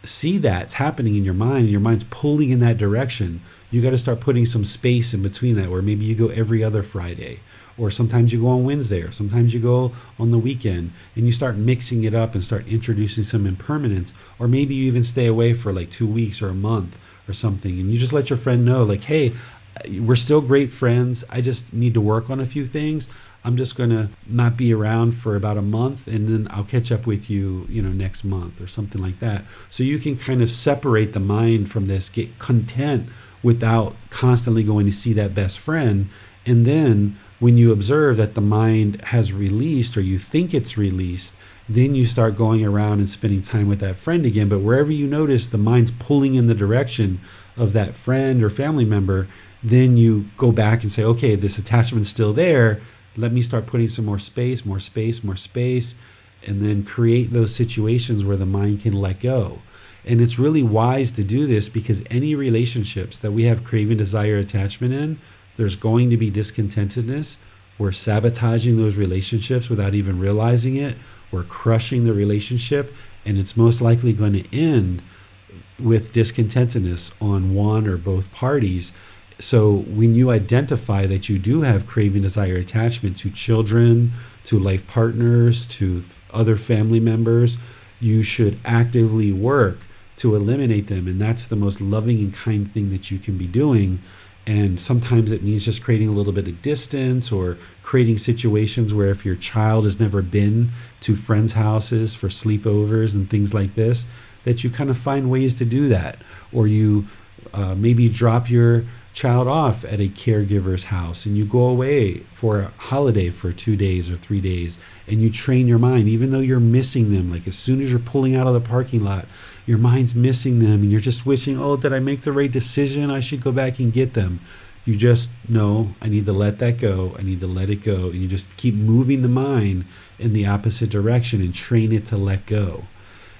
see that's happening in your mind and your mind's pulling in that direction, you got to start putting some space in between that, where maybe you go every other Friday, or sometimes you go on Wednesday, or sometimes you go on the weekend, and you start mixing it up and start introducing some impermanence. Or maybe you even stay away for like 2 weeks or a month or something, and you just let your friend know, like, hey, we're still great friends, I just need to work on a few things. I'm just going to not be around for about a month, and then I'll catch up with you, next month or something like that. So you can kind of separate the mind from this, get content without constantly going to see that best friend. And then when you observe that the mind has released, or you think it's released, then you start going around and spending time with that friend again. But wherever you notice the mind's pulling in the direction of that friend or family member, then you go back and say, okay, this attachment's still there. Let me start putting some more space, and then create those situations where the mind can let go. And it's really wise to do this, because any relationships that we have craving, desire, attachment in, there's going to be discontentedness. We're sabotaging those relationships without even realizing it. We're crushing the relationship, and it's most likely going to end with discontentedness on one or both parties. So when you identify that you do have craving, desire, attachment to children, to life partners, to other family members, you should actively work to eliminate them. And that's the most loving and kind thing that you can be doing. And sometimes it means just creating a little bit of distance, or creating situations where if your child has never been to friends' houses for sleepovers and things like this, that you kind of find ways to do that. Or you maybe drop your child off at a caregiver's house, and you go away for a holiday for 2 days or 3 days, and you train your mind, even though you're missing them. Like as soon as you're pulling out of the parking lot, your mind's missing them, and you're just wishing, oh, did I make the right decision? I should go back and get them. You just know, I need to let that go. I need to let it go. And you just keep moving the mind in the opposite direction and train it to let go.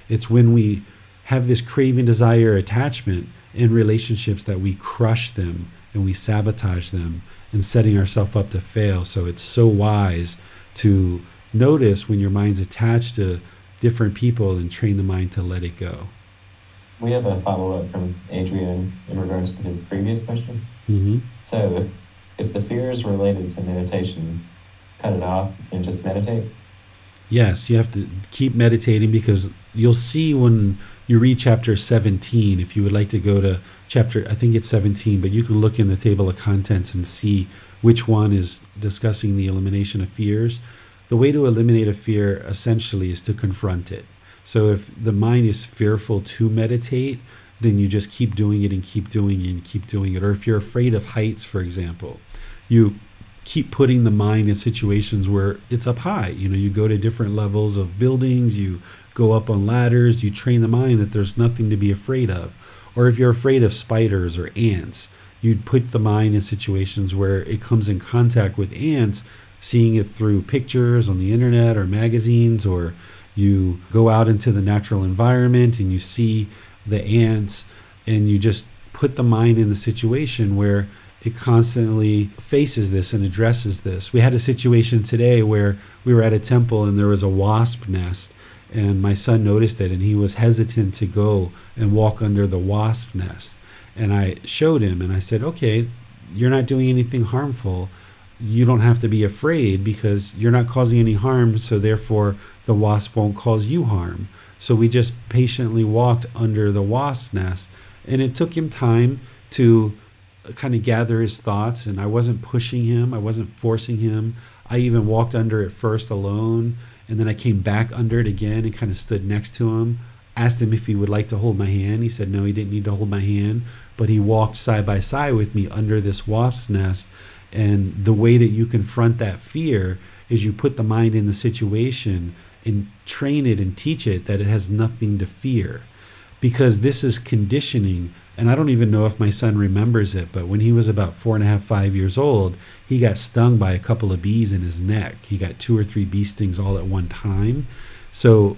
It's when we have this craving, desire, attachment in relationships that we crush them and we sabotage them, and setting ourselves up to fail. So it's so wise to notice when your mind's attached to different people and train the mind to let it go. We have a follow-up from Adrian in regards to his previous question. Mm-hmm. So if the fear is related to meditation, cut it off and just meditate? Yes, you have to keep meditating, because you'll see when you read chapter 17, if you would like to go to chapter, I think it's 17, but you can look in the table of contents and see which one is discussing the elimination of fears. The way to eliminate a fear essentially is to confront it. So if the mind is fearful to meditate, then you just keep doing it and keep doing it and keep doing it. Or if you're afraid of heights, for example, you keep putting the mind in situations where it's up high. You go to different levels of buildings, you go up on ladders, you train the mind that there's nothing to be afraid of. Or if you're afraid of spiders or ants, you'd put the mind in situations where it comes in contact with ants, seeing it through pictures on the internet or magazines, or you go out into the natural environment and you see the ants, and you just put the mind in the situation where it constantly faces this and addresses this. We had a situation today where we were at a temple and there was a wasp nest, and my son noticed it, and he was hesitant to go and walk under the wasp nest. And I showed him and I said, okay, you're not doing anything harmful. You don't have to be afraid, because you're not causing any harm, so therefore the wasp won't cause you harm. So we just patiently walked under the wasp nest, and it took him time to kind of gather his thoughts, and I wasn't pushing him, I wasn't forcing him. I even walked under it first alone, and then I came back under it again and kind of stood next to him, asked him if he would like to hold my hand. He said no, he didn't need to hold my hand, but he walked side by side with me under this wasp's nest. And the way that you confront that fear is you put the mind in the situation and train it and teach it that it has nothing to fear, because this is conditioning. And I don't even know if my son remembers it, but when he was about 4.5, 5 years old, he got stung by a couple of bees in his neck. He got 2 or 3 bee stings all at one time. So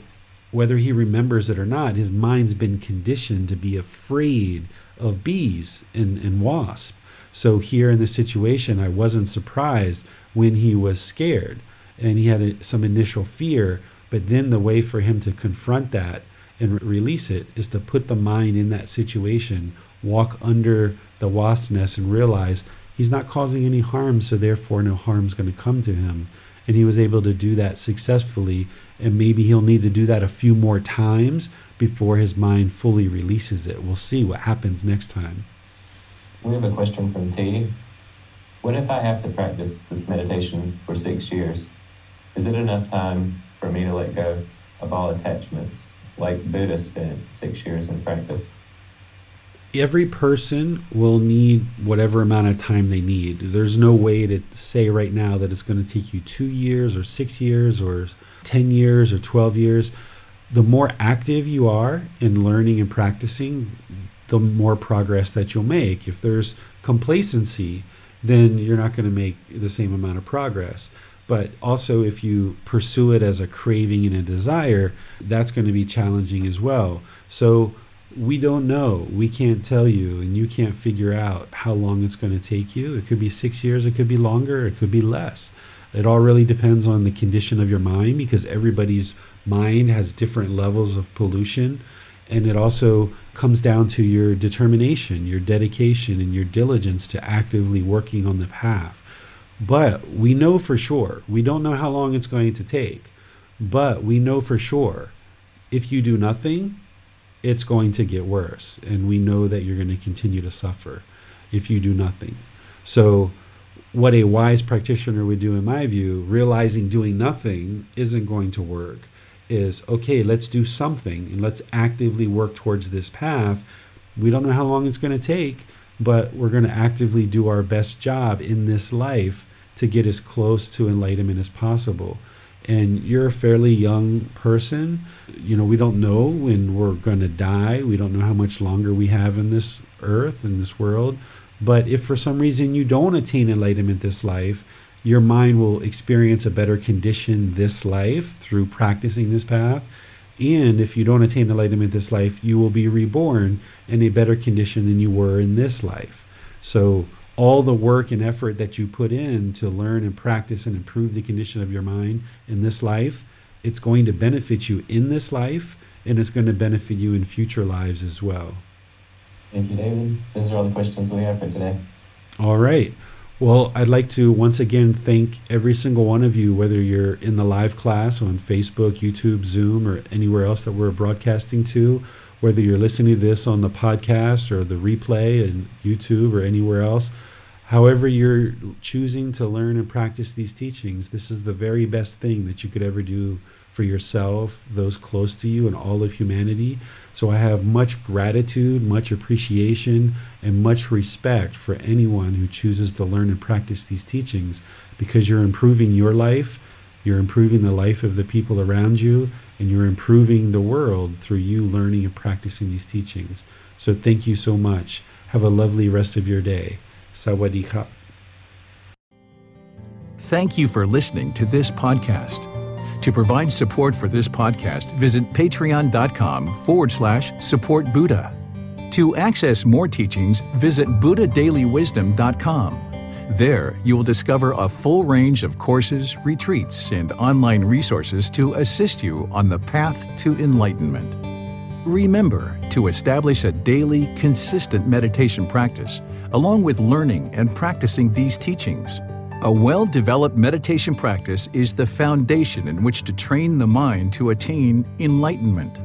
whether he remembers it or not, his mind's been conditioned to be afraid of bees and wasps. So here in this situation, I wasn't surprised when he was scared and he had some initial fear. But then the way for him to confront that and release it is to put the mind in that situation, walk under the wasp nest, and realize he's not causing any harm, so therefore no harm's going to come to him. And he was able to do that successfully, and maybe he'll need to do that a few more times before his mind fully releases it. We'll see what happens next time. We have a question from T. what if I have to practice this meditation for 6 years? Is it enough time for me to let go of all attachments, like Buddha spent 6 years in practice? Every person will need whatever amount of time they need. There's no way to say right now that it's going to take you 2 years or 6 years or 10 years or 12 years. The more active you are in learning and practicing, the more progress that you'll make. If there's complacency, then you're not going to make the same amount of progress. But also, if you pursue it as a craving and a desire, that's going to be challenging as well. So we don't know. We can't tell you, and you can't figure out how long it's going to take you. It could be 6 years, it could be longer, it could be less. It all really depends on the condition of your mind, because everybody's mind has different levels of pollution. And it also comes down to your determination, your dedication, and your diligence to actively working on the path. But we know for sure, we don't know how long it's going to take, but we know for sure, if you do nothing, it's going to get worse. And we know that you're going to continue to suffer if you do nothing. So what a wise practitioner would do, in my view, realizing doing nothing isn't going to work, is, okay, let's do something and let's actively work towards this path. We don't know how long it's going to take, but we're going to actively do our best job in this life to get as close to enlightenment as possible. And you're a fairly young person. We don't know when we're going to die. We don't know how much longer we have in this earth, in this world. But if for some reason you don't attain enlightenment this life, your mind will experience a better condition this life through practicing this path. And if you don't attain enlightenment this life, you will be reborn in a better condition than you were in this life. So all the work and effort that you put in to learn and practice and improve the condition of your mind in this life, it's going to benefit you in this life, and it's going to benefit you in future lives as well. Thank you, David. Those are all the questions we have for today. All right. Well, I'd like to once again thank every single one of you, whether you're in the live class on Facebook, YouTube, Zoom, or anywhere else that we're broadcasting to, whether you're listening to this on the podcast or the replay and YouTube or anywhere else. However you're choosing to learn and practice these teachings, this is the very best thing that you could ever do for yourself, those close to you, and all of humanity. So I have much gratitude, much appreciation, and much respect for anyone who chooses to learn and practice these teachings, because you're improving your life, you're improving the life of the people around you, and you're improving the world through you learning and practicing these teachings. So thank you so much. Have a lovely rest of your day. Sawadee ka. Thank you for listening to this podcast. To provide support for this podcast, visit patreon.com/support Buddha. To access more teachings, visit buddhadailywisdom.com. There, you will discover a full range of courses, retreats, and online resources to assist you on the path to enlightenment. Remember to establish a daily, consistent meditation practice, along with learning and practicing these teachings. A well-developed meditation practice is the foundation in which to train the mind to attain enlightenment.